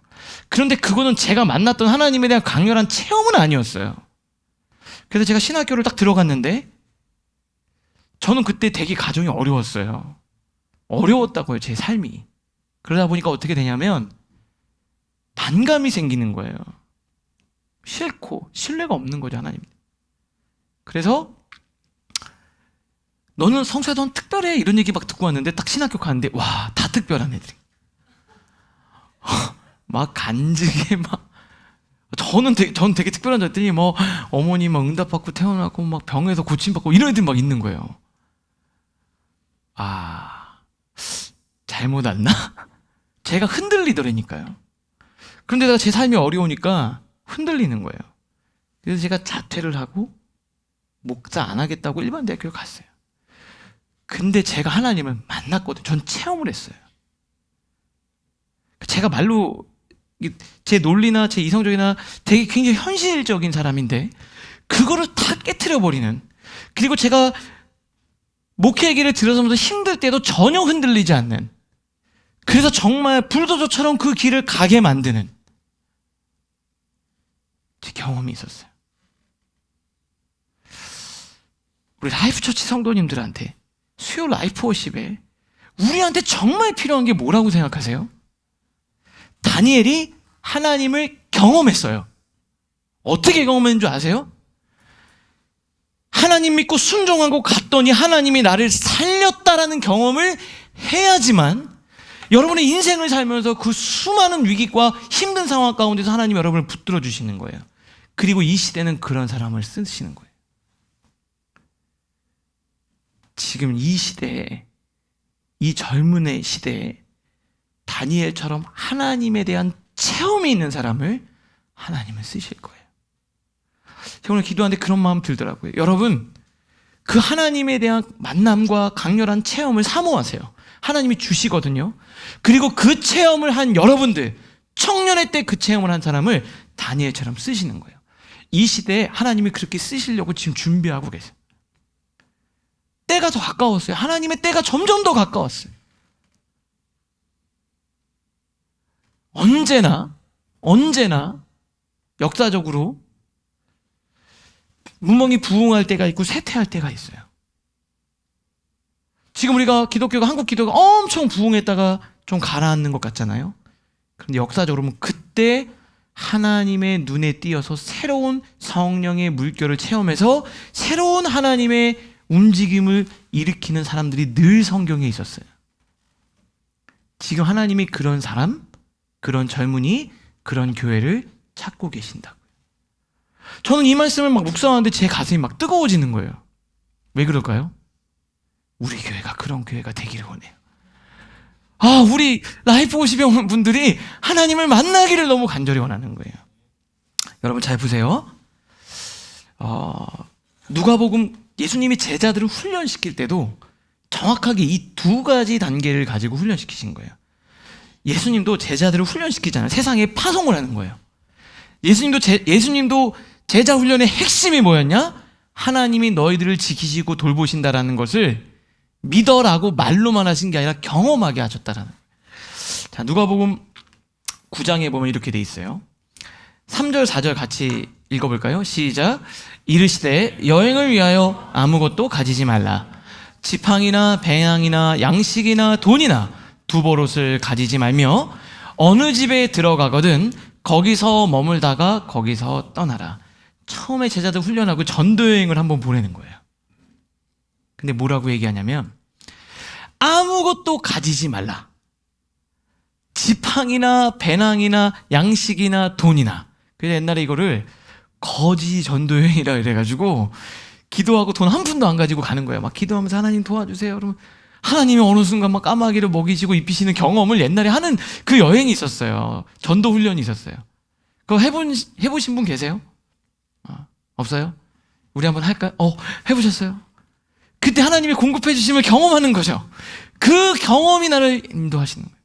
그런데 그거는 제가 만났던 하나님에 대한 강렬한 체험은 아니었어요. 그래서 제가 신학교를 딱 들어갔는데 저는 그때 되게 가정이 어려웠어요. 어려웠다고요, 제 삶이. 그러다 보니까 어떻게 되냐면 반감이 생기는 거예요. 싫고 신뢰가 없는 거죠, 하나님. 그래서 너는 성수야, 넌 특별해, 이런 얘기 막 듣고 왔는데 딱 신학교 가는데 와, 다 특별한 애들이 막 간증에 막 저는 되게 특별한 줄 알았더니 뭐 어머니 막 응답받고 태어나고 막 병에서 고침받고 이런 애들 막 있는 거예요. 아, 잘못 왔나? 제가 흔들리더라니까요. 그런데 내가 제 삶이 어려우니까 흔들리는 거예요. 그래서 제가 자퇴를 하고 목사 안 하겠다고 일반 대학교를 갔어요. 근데 제가 하나님을 만났거든요. 전 체험을 했어요. 제가 말로 제 논리나 제 이성적이나 되게 굉장히 현실적인 사람인데 그거를 다 깨트려 버리는, 그리고 제가 목회 얘기를 들어서면서 힘들 때도 전혀 흔들리지 않는, 그래서 정말 불도저처럼 그 길을 가게 만드는 제 경험이 있었어요. 우리 라이프처치 성도님들한테 수요 라이프 워십에 우리한테 정말 필요한 게 뭐라고 생각하세요? 다니엘이 하나님을 경험했어요. 어떻게 경험했는 줄 아세요? 하나님 믿고 순종하고 갔더니 하나님이 나를 살렸다라는 경험을 해야지만 여러분의 인생을 살면서 그 수많은 위기과 힘든 상황 가운데서 하나님이 여러분을 붙들어 주시는 거예요. 그리고 이 시대는 그런 사람을 쓰시는 거예요. 지금 이 시대에, 이 젊은 애 시대에 다니엘처럼 하나님에 대한 체험이 있는 사람을 하나님은 쓰실 거예요. 제가 오늘 기도하는데 그런 마음 들더라고요. 여러분, 그 하나님에 대한 만남과 강렬한 체험을 사모하세요. 하나님이 주시거든요. 그리고 그 체험을 한 여러분들, 청년의 때 그 체험을 한 사람을 다니엘처럼 쓰시는 거예요. 이 시대에 하나님이 그렇게 쓰시려고 지금 준비하고 계세요. 때가 더 가까웠어요. 하나님의 때가 점점 더 가까웠어요. 언제나 역사적으로 문명이 부흥할 때가 있고 쇠퇴할 때가 있어요. 지금 우리가 기독교가, 한국 기독교가 엄청 부흥했다가 좀 가라앉는 것 같잖아요. 그런데 역사적으로 보면 그때 하나님의 눈에 띄어서 새로운 성령의 물결을 체험해서 새로운 하나님의 움직임을 일으키는 사람들이 늘 성경에 있었어요. 지금 하나님이 그런 사람, 그런 젊은이, 그런 교회를 찾고 계신다고요. 저는 이 말씀을 막 묵상하는데 제 가슴이 막 뜨거워지는 거예요. 왜 그럴까요? 우리 교회가 그런 교회가 되기를 원해요. 아, 우리 라이프 오십에 오는 분들이 하나님을 만나기를 너무 간절히 원하는 거예요. 여러분 잘 보세요. 누가복음, 예수님이 제자들을 훈련시킬 때도 정확하게 이 두 가지 단계를 가지고 훈련시키신 거예요. 예수님도 제자들을 훈련시키잖아요. 세상에 파송을 하는 거예요. 예수님도 제자 훈련의 핵심이 뭐였냐? 하나님이 너희들을 지키시고 돌보신다라는 것을 믿어라고 말로만 하신 게 아니라 경험하게 하셨다라는 거예요. 자, 누가복음 9장에 보면 이렇게 돼 있어요. 3절 4절 같이 읽어볼까요? 시작. 이르시되 여행을 위하여 아무것도 가지지 말라. 지팡이나 배낭이나 양식이나 돈이나 두보롯을 가지지 말며 어느 집에 들어가거든 거기서 머물다가 거기서 떠나라. 처음에 제자들 훈련하고 전도여행을 한번 보내는 거예요. 근데 뭐라고 얘기하냐면 아무것도 가지지 말라. 지팡이나 배낭이나 양식이나 돈이나. 그래서 옛날에 이거를 거지 전도여행이라 이래가지고 기도하고 돈 한 푼도 안 가지고 가는 거예요. 막 기도하면서 하나님 도와주세요. 그러면 하나님이 어느 순간 막 까마귀를 먹이시고 입히시는 경험을 옛날에 하는 그 여행이 있었어요. 전도 훈련이 있었어요. 그거 해보신 분 계세요? 없어요? 우리 한번 할까요? 해보셨어요? 그때 하나님이 공급해 주심을 경험하는 거죠. 그 경험이 나를 인도하시는 거예요.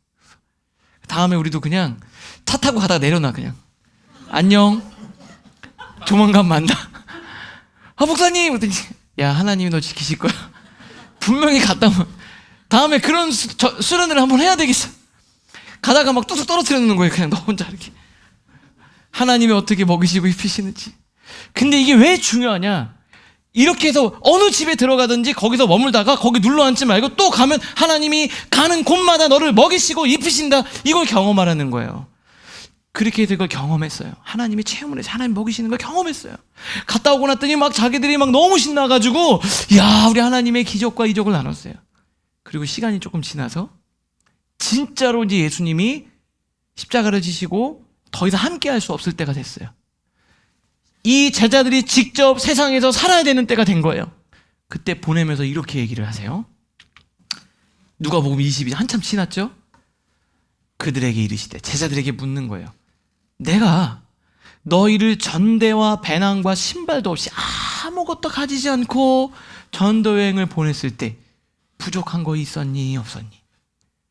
다음에 우리도 그냥 차 타고 가다가 내려놔. 그냥 안녕, 조만간 만나. 목사님, 그랬더니 야, 하나님이 너 지키실 거야. 분명히 갔다 오면 다음에 그런 수련을 한번 해야 되겠어. 가다가 막 뚝뚝 떨어뜨려 놓는 거예요. 그냥 너 혼자 이렇게. 하나님이 어떻게 먹이시고 입히시는지. 근데 이게 왜 중요하냐? 이렇게 해서 어느 집에 들어가든지 거기서 머물다가 거기 눌러 앉지 말고 또 가면 하나님이 가는 곳마다 너를 먹이시고 입히신다. 이걸 경험하라는 거예요. 그렇게 해서 그걸 경험했어요. 하나님이 체험을 해서 하나님 먹이시는 걸 경험했어요. 갔다 오고 났더니 막 자기들이 막 너무 신나가지고 야 우리 하나님의 기적과 이적을 나눴어요. 그리고 시간이 조금 지나서 진짜로 이제 예수님이 십자가를 지시고 더 이상 함께 할 수 없을 때가 됐어요. 이 제자들이 직접 세상에서 살아야 되는 때가 된 거예요. 그때 보내면서 이렇게 얘기를 하세요. 누가복음 22장 한참 지났죠? 그들에게 이르시되, 제자들에게 묻는 거예요. 내가 너희를 전대와 배낭과 신발도 없이 아무것도 가지지 않고 전도 여행을 보냈을 때 부족한 거 있었니 없었니?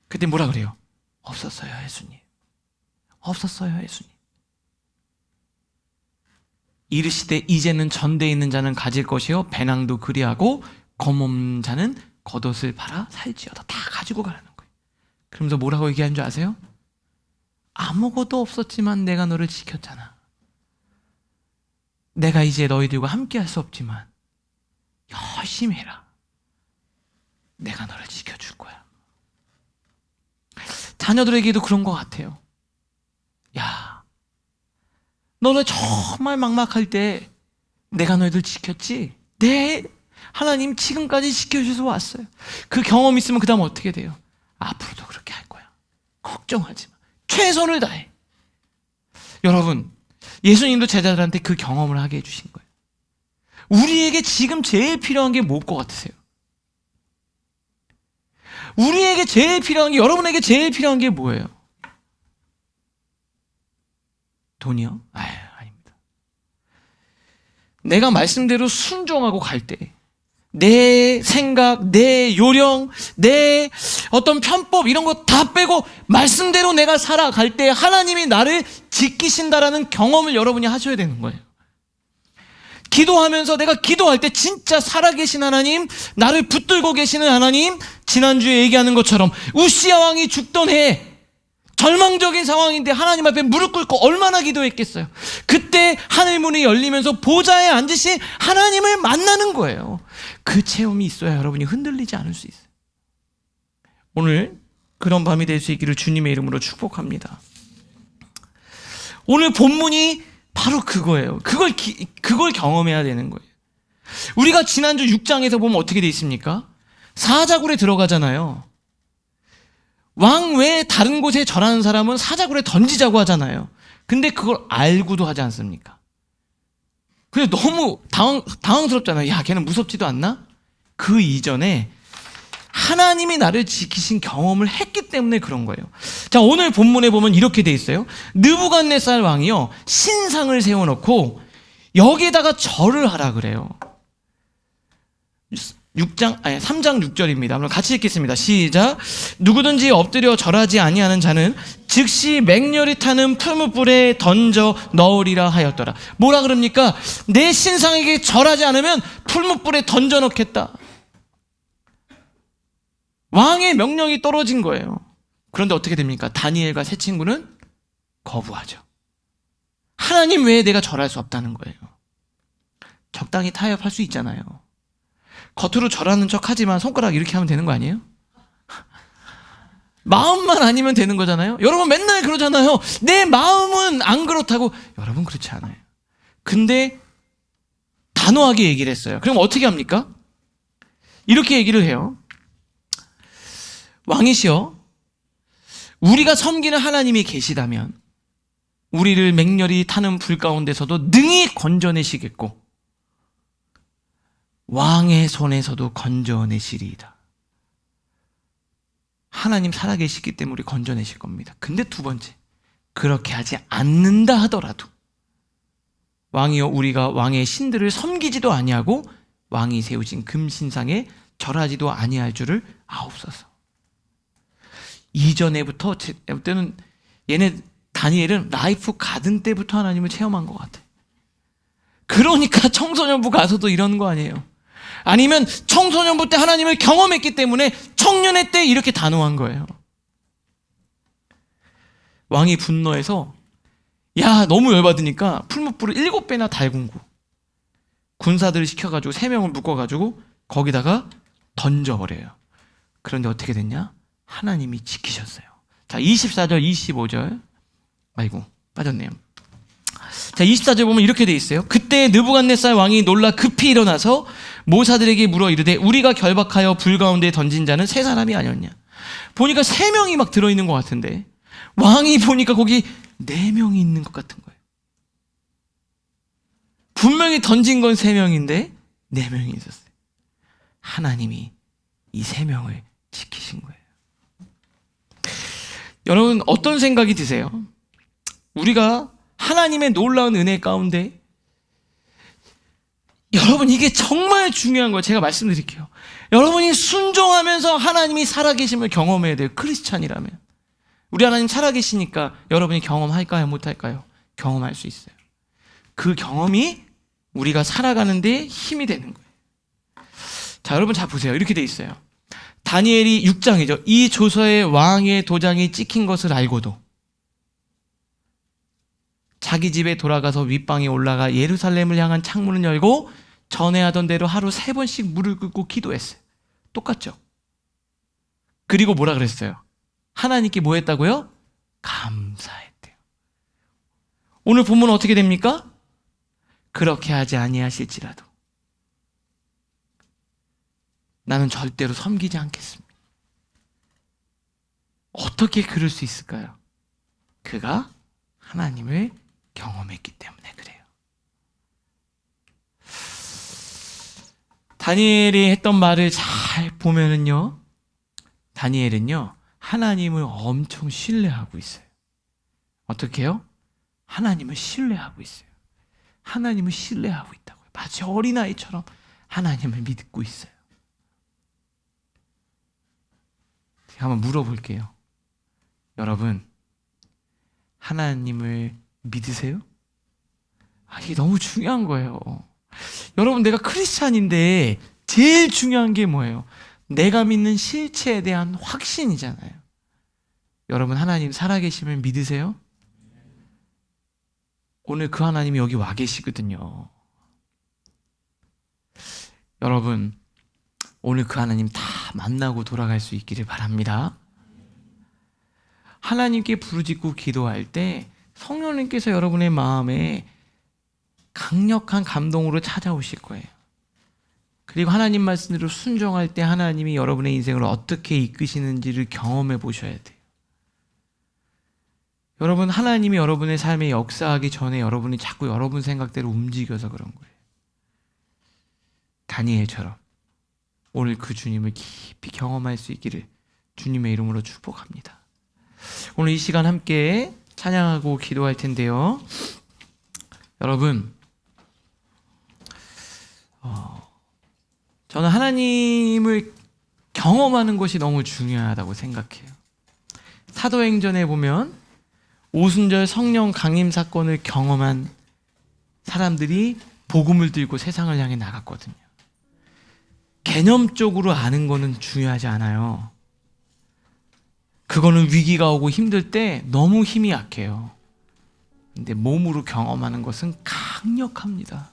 그때 뭐라 그래요? 없었어요 예수님. 없었어요 예수님. 이르시되 이제는 전대에 있는 자는 가질 것이요 배낭도 그리하고 검은 자는 겉옷을 팔아 살지어다. 다 가지고 가라는 거예요. 그러면서 뭐라고 얘기하는 줄 아세요? 아무것도 없었지만 내가 너를 지켰잖아. 내가 이제 너희들과 함께 할 수 없지만 열심히 해라. 내가 너를 지켜줄 거야. 자녀들에게도 그런 것 같아요. 야, 너네 정말 막막할 때 내가 너희들 지켰지? 네, 하나님 지금까지 지켜주셔서 왔어요. 그 경험 있으면 그 다음 어떻게 돼요? 앞으로도 그렇게 할 거야. 걱정하지 마. 최선을 다해. 여러분, 예수님도 제자들한테 그 경험을 하게 해주신 거예요. 우리에게 지금 제일 필요한 게 뭘 것 같으세요? 우리에게 제일 필요한 게, 여러분에게 제일 필요한 게 뭐예요? 돈이요? 아닙니다. 내가 말씀대로 순종하고 갈 때, 내 생각, 내 요령, 내 어떤 편법 이런 거 다 빼고 말씀대로 내가 살아갈 때 하나님이 나를 지키신다라는 경험을 여러분이 하셔야 되는 거예요. 기도하면서 내가 기도할 때 진짜 살아계신 하나님, 나를 붙들고 계시는 하나님, 지난주에 얘기하는 것처럼 우시야 왕이 죽던 해 절망적인 상황인데 하나님 앞에 무릎 꿇고 얼마나 기도했겠어요. 그때 하늘 문이 열리면서 보좌에 앉으신 하나님을 만나는 거예요. 그 체험이 있어야 여러분이 흔들리지 않을 수 있어요. 오늘 그런 밤이 될 수 있기를 주님의 이름으로 축복합니다. 오늘 본문이 바로 그거예요. 그걸 경험해야 되는 거예요. 우리가 지난주 6장에서 보면 어떻게 돼 있습니까? 사자굴에 들어가잖아요. 왕 외에 다른 곳에 절하는 사람은 사자굴에 던지자고 하잖아요. 근데 그걸 알고도 하지 않습니까? 근데 너무 당황스럽잖아요. 야, 걔는 무섭지도 않나? 그 이전에 하나님이 나를 지키신 경험을 했기 때문에 그런 거예요. 자, 오늘 본문에 보면 이렇게 돼 있어요. 느부갓네살 왕이요, 신상을 세워놓고 여기에다가 절을 하라 그래요. 3장 6절입니다. 한번 같이 읽겠습니다. 시작. 누구든지 엎드려 절하지 아니하는 자는 즉시 맹렬히 타는 풀무불에 던져 넣으리라 하였더라. 뭐라 그럽니까? 내 신상에게 절하지 않으면 풀무불에 던져 넣겠다. 왕의 명령이 떨어진 거예요. 그런데 어떻게 됩니까? 다니엘과 세 친구는 거부하죠. 하나님 외에 내가 절할 수 없다는 거예요. 적당히 타협할 수 있잖아요. 겉으로 절하는 척 하지만 손가락 이렇게 하면 되는 거 아니에요? 마음만 아니면 되는 거잖아요. 여러분 맨날 그러잖아요. 내 마음은 안 그렇다고. 여러분 그렇지 않아요. 근데 단호하게 얘기를 했어요. 그럼 어떻게 합니까? 이렇게 얘기를 해요. 왕이시여, 우리가 섬기는 하나님이 계시다면 우리를 맹렬히 타는 불 가운데서도 능히 건져내시겠고 왕의 손에서도 건져내시리이다. 하나님 살아계시기 때문에 우리 건져내실 겁니다. 근데 두 번째, 그렇게 하지 않는다 하더라도 왕이여, 우리가 왕의 신들을 섬기지도 아니하고 왕이 세우신 금신상에 절하지도 아니할 줄을 아옵소서. 이전에부터 때는 얘네 다니엘은 라이프 가든 때부터 하나님을 체험한 것 같아. 그러니까 청소년부 가서도 이러는 거 아니에요. 아니면 청소년부 때 하나님을 경험했기 때문에 청년의 때 이렇게 단호한 거예요. 왕이 분노해서 야, 너무 열받으니까 풀무불을 7배나 달군 거. 군사들을 시켜가지고 3명을 묶어가지고 거기다가 던져버려요. 그런데 어떻게 됐냐? 하나님이 지키셨어요. 자, 24절 25절 빠졌네요. 자, 24절 보면 이렇게 돼 있어요. 그때 느부갓네살 왕이 놀라 급히 일어나서 모사들에게 물어 이르되 우리가 결박하여 불 가운데 던진 자는 세 사람이 아니었냐. 보니까 3명이 막 들어있는 것 같은데 왕이 보니까 거기 4명이 있는 것 같은 거예요. 분명히 던진 건 3명인데 4명이 있었어요. 하나님이 이 3명을 지키신 거예요. 여러분 어떤 생각이 드세요? 우리가 하나님의 놀라운 은혜 가운데, 여러분 이게 정말 중요한 거예요. 제가 말씀드릴게요. 여러분이 순종하면서 하나님이 살아계심을 경험해야 돼요. 크리스찬이라면. 우리 하나님 살아계시니까 여러분이 경험할까요? 못할까요? 경험할 수 있어요. 그 경험이 우리가 살아가는 데 힘이 되는 거예요. 자, 여러분 잘 보세요. 이렇게 돼 있어요. 다니엘이 6장이죠. 이 조서에 왕의 도장이 찍힌 것을 알고도 자기 집에 돌아가서 윗방에 올라가 예루살렘을 향한 창문을 열고 전에 하던 대로 하루 3번씩 무릎 꿇고 기도했어요. 똑같죠? 그리고 뭐라 그랬어요? 하나님께 뭐 했다고요? 감사했대요. 오늘 본문은 어떻게 됩니까? 그렇게 하지 아니하실지라도 나는 절대로 섬기지 않겠습니다. 어떻게 그럴 수 있을까요? 그가 하나님을 경험했기 때문에 그래요. 다니엘이 했던 말을 잘 보면은요, 다니엘은요 하나님을 엄청 신뢰하고 있어요. 어떻게 해요? 하나님을 신뢰하고 있어요. 하나님을 신뢰하고 있다고요. 마치 어린아이처럼 하나님을 믿고 있어요. 제가 한번 물어볼게요. 여러분 하나님을 믿으세요? 이게 너무 중요한 거예요. 여러분 내가 크리스찬인데 제일 중요한 게 뭐예요? 내가 믿는 실체에 대한 확신이잖아요. 여러분 하나님 살아계심을 믿으세요? 오늘 그 하나님이 여기 와 계시거든요. 여러분 오늘 그 하나님 다 만나고 돌아갈 수 있기를 바랍니다. 하나님께 부르짖고 기도할 때 성령님께서 여러분의 마음에 강력한 감동으로 찾아오실 거예요. 그리고 하나님 말씀대로 순종할 때 하나님이 여러분의 인생을 어떻게 이끄시는지를 경험해 보셔야 돼요. 여러분 하나님이 여러분의 삶에 역사하기 전에 여러분이 자꾸 여러분 생각대로 움직여서 그런 거예요. 다니엘처럼 오늘 그 주님을 깊이 경험할 수 있기를 주님의 이름으로 축복합니다. 오늘 이 시간 함께 찬양하고 기도할 텐데요. 여러분 저는 하나님을 경험하는 것이 너무 중요하다고 생각해요. 사도행전에 보면 오순절 성령 강림 사건을 경험한 사람들이 복음을 들고 세상을 향해 나갔거든요. 개념적으로 아는 거는 중요하지 않아요. 그거는 위기가 오고 힘들 때 너무 힘이 약해요. 근데 몸으로 경험하는 것은 강력합니다.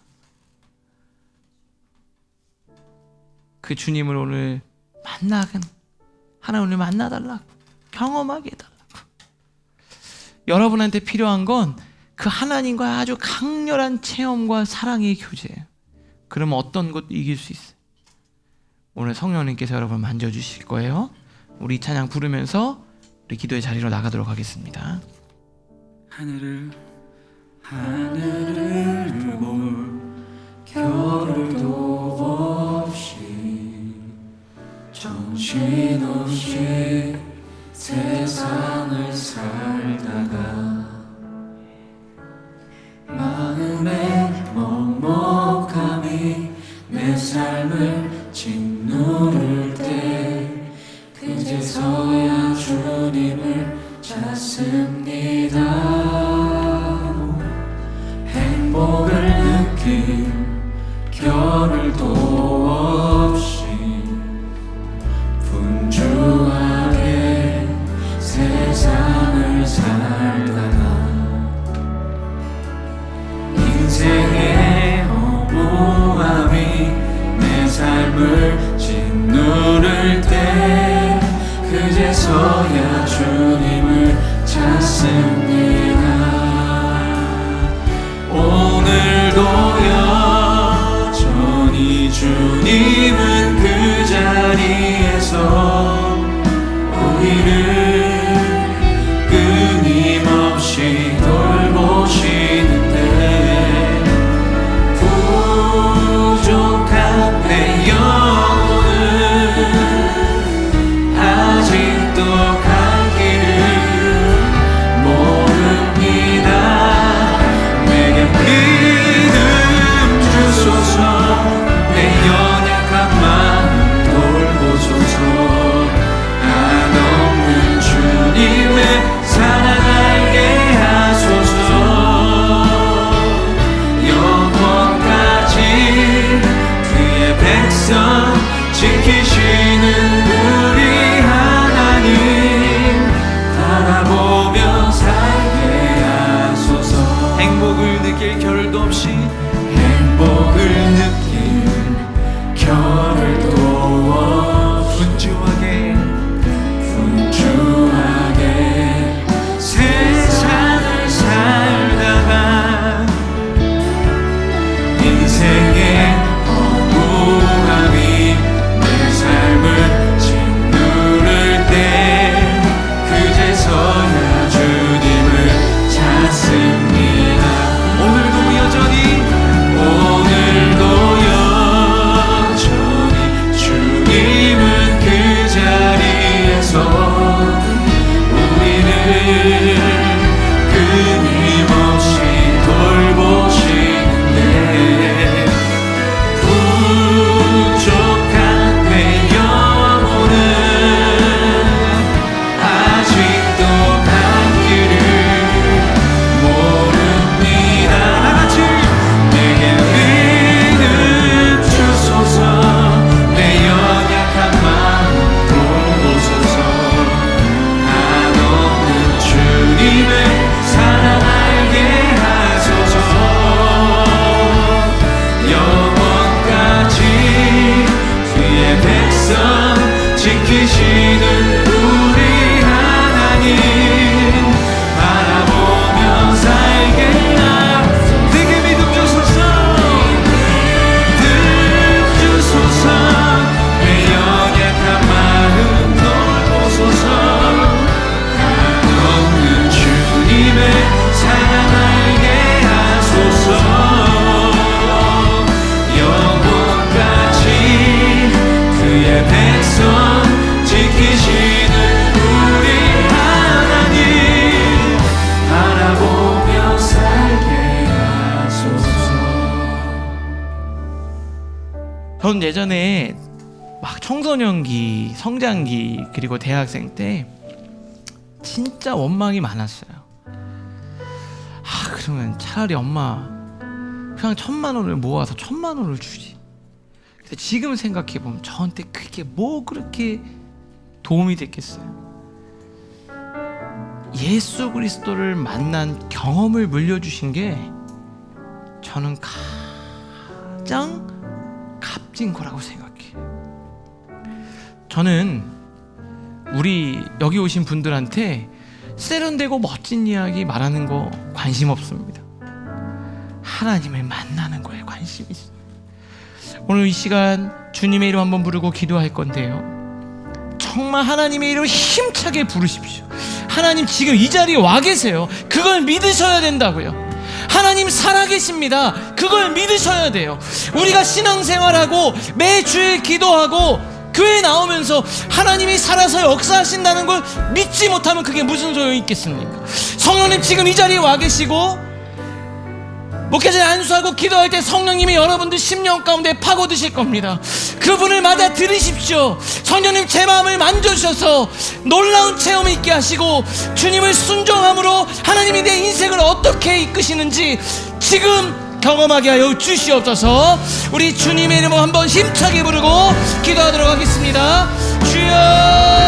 그 주님을 오늘 하나님을 만나달라고, 경험하게 해달라고. 여러분한테 필요한 건 그 하나님과 아주 강렬한 체험과 사랑의 교제예요. 그러면 어떤 것도 이길 수 있어요. 오늘 성령님께서 여러분 만져주실 거예요. 우리 찬양 부르면서 우리 기도의 자리로 나가도록 하겠습니다. 하늘을 볼 겨를도 없이 정신없이 세상을 살다가 마음의 먹먹함이 내 삶을 짓누를 때 그제서야 주님을 찾습니다. 행복을 느낀 겨를도 없이 분주하게 세상을 살다가 인생의 허무함이 내 삶을 짓누를 때 그제서야 주님을 찾습니다. 느낄 겨를도 없이 행복을 느낀 겨를도 분주하게 세상을 살다가 인생의 허무함이 내 삶을 짓누를 때 그제서야 주님을 찾습니다. 오늘도 여전히 주님은 그 자리에서 우리를 끊임없이 돌보시는데 부족한 내 영혼은 아직도 갈 길을 모릅니다. 나같이 내게 믿음 주소서. 내 연약한 마음 돌보소서. 한없는 주님의 사랑 알게 하소서. 영원까지 주의 백성 지키시는 우리 하나님 바라보며 살게 내게 믿음 주소서. 믿음 주소서. 내 연약한 마음 돌보소서. 한없는 주님의 사랑 알게 하소서. 영원까지 그의 백성 지키시는 우리 하나님 바라보며 살게 하소서. 전 예전에 막 청소년기, 성장기, 그리고 대학생 때 진짜 원망이 많았어요. 그러면 차라리 엄마 그냥 1,000만 원을 모아서 1,000만 원을 주지. 근데 지금 생각해보면 저한테 그게 뭐 그렇게 도움이 됐겠어요. 예수 그리스도를 만난 경험을 물려주신 게 저는 가장 값진 거라고 생각해요. 저는 우리 여기 오신 분들한테 세련되고 멋진 이야기 말하는 거 관심 없습니다. 하나님을 만나는 거에 관심이 있어요. 오늘 이 시간 주님의 이름 한번 부르고 기도할 건데요, 정말 하나님의 이름을 힘차게 부르십시오. 하나님 지금 이 자리에 와 계세요. 그걸 믿으셔야 된다고요. 하나님 살아계십니다. 그걸 믿으셔야 돼요. 우리가 신앙생활하고 매주일 기도하고 교회 나오면서 하나님이 살아서 역사하신다는 걸 믿지 못하면 그게 무슨 소용이 있겠습니까? 성령님 지금 이 자리에 와 계시고, 목회자에 안수하고 기도할 때 성령님이 여러분들 심령 가운데 파고드실 겁니다. 그분을 맞아 들으십시오. 성령님 제 마음을 만져주셔서 놀라운 체험이 있게 하시고, 주님을 순종함으로 하나님이 내 인생을 어떻게 이끄시는지 지금 경험하게 하여 주시옵소서. 우리 주님의 이름을 한번 힘차게 부르고 기도하도록 하겠습니다. 주여,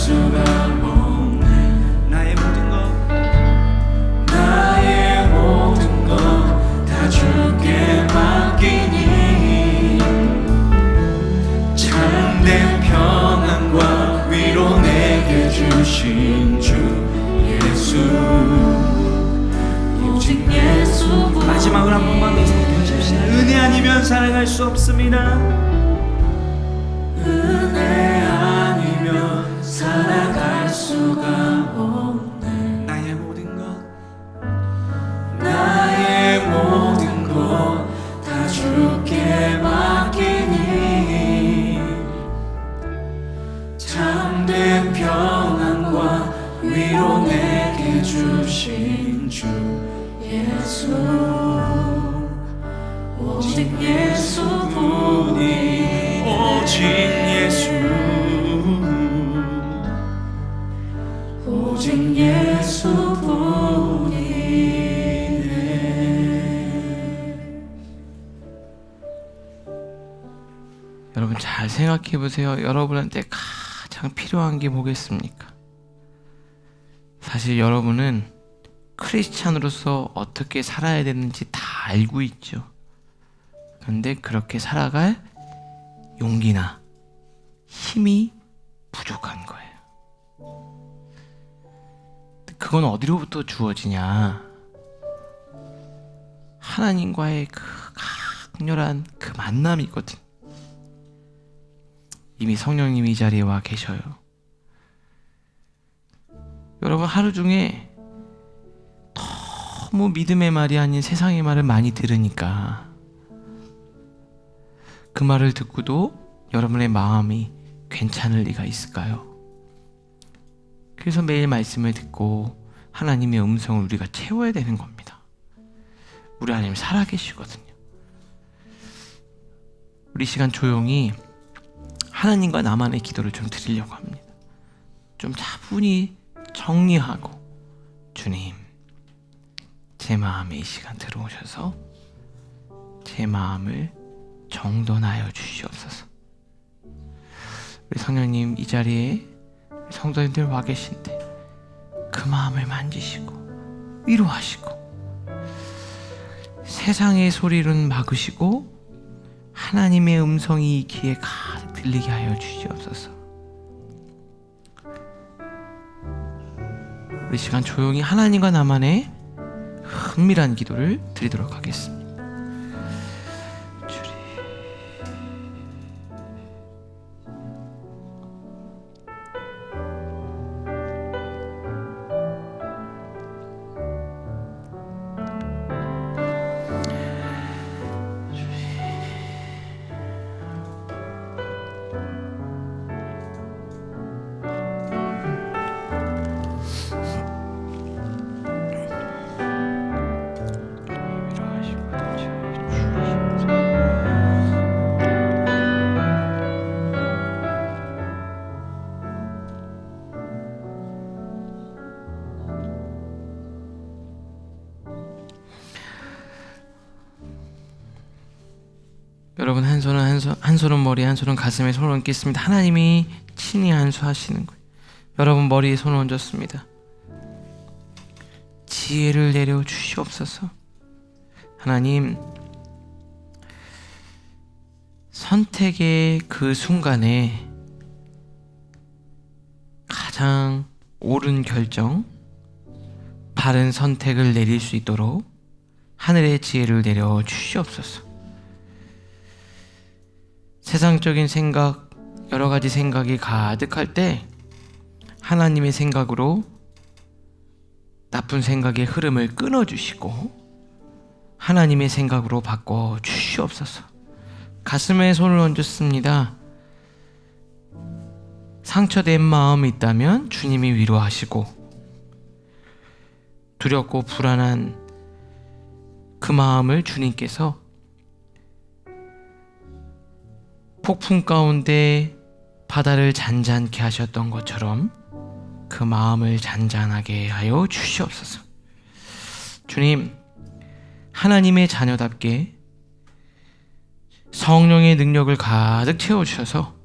수가 없네. 나의 모든 것 다 주께 맡기니 참된 평안과 위로 내게 주신 주 예수. 오직 예수뿐. 마지막으로 한 번만 더 선포하십시다. 은혜 아니면 살아갈 수 없습니다. 은혜 아니면 살아갈 수가 없네. 나의 모든 것 다 주께 맡기니 참된 평안과 위로 내게 주신 주 예수. 오직 예수뿐이 오직 예수. 오직 예수뿐이네. 여러분 잘 생각해 보세요. 여러분한테 가장 필요한 게 뭐겠습니까? 사실 여러분은 크리스찬으로서 어떻게 살아야 되는지 다 알고 있죠. 그런데 그렇게 살아갈 용기나 힘이 부족한 거예요. 그건 어디로부터 주어지냐? 하나님과의 그 강렬한 그 만남이거든. 이미 성령님이 이 자리에 와 계셔요. 여러분 하루 중에 너무 믿음의 말이 아닌 세상의 말을 많이 들으니까 그 말을 듣고도 여러분의 마음이 괜찮을 리가 있을까요? 그래서 매일 말씀을 듣고 하나님의 음성을 우리가 채워야 되는 겁니다. 우리 하나님 살아계시거든요. 우리 시간 조용히 하나님과 나만의 기도를 좀 드리려고 합니다. 좀 차분히 정리하고, 주님, 제 마음에 이 시간 들어오셔서 제 마음을 정돈하여 주시옵소서. 우리 성령님 이 자리에 성도님들 와 계신데 그 마음을 만지시고 위로하시고 세상의 소리로는 막으시고 하나님의 음성이 이 귀에 가득 들리게 하여 주시옵소서. 우리 시간 조용히 하나님과 나만의 은밀한 기도를 드리도록 하겠습니다. 여러분 한 손은 머리에 한 손은 가슴에 손을 얹겠습니다. 하나님이 친히 안수하시는 거예요. 여러분 머리에 손을 얹었습니다. 지혜를 내려 주시옵소서. 하나님, 선택의 그 순간에 가장 옳은 결정, 바른 선택을 내릴 수 있도록 하늘의 지혜를 내려 주시옵소서. 세상적인 생각, 여러 가지 생각이 가득할 때 하나님의 생각으로 나쁜 생각의 흐름을 끊어주시고 하나님의 생각으로 바꿔 주시옵소서. 가슴에 손을 얹었습니다. 상처된 마음이 있다면 주님이 위로하시고, 두렵고 불안한 그 마음을 주님께서 폭풍 가운데 바다를 잔잔케 하셨던 것처럼 그 마음을 잔잔하게 하여 주시옵소서. 주님, 하나님의 자녀답게 성령의 능력을 가득 채워주셔서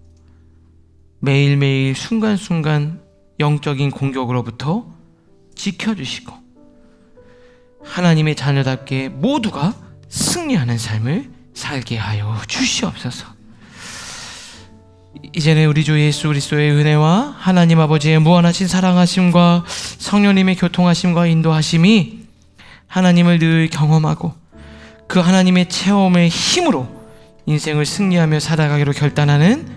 매일매일 순간순간 영적인 공격으로부터 지켜주시고 하나님의 자녀답게 모두가 승리하는 삶을 살게 하여 주시옵소서. 이제는 우리 주 예수 그리스도의 은혜와 하나님 아버지의 무한하신 사랑하심과 성령님의 교통하심과 인도하심이 하나님을 늘 경험하고 그 하나님의 체험의 힘으로 인생을 승리하며 살아가기로 결단하는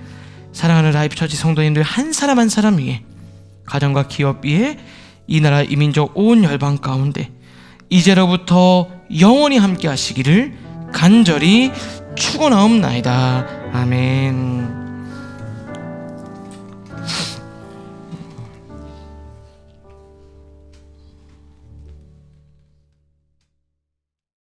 사랑하는 라이프 처치 성도님들 한 사람 한 사람 위에, 가정과 기업 위에, 이 나라 이민족 온 열방 가운데 이제로부터 영원히 함께 하시기를 간절히 축원하옵나이다. 아멘.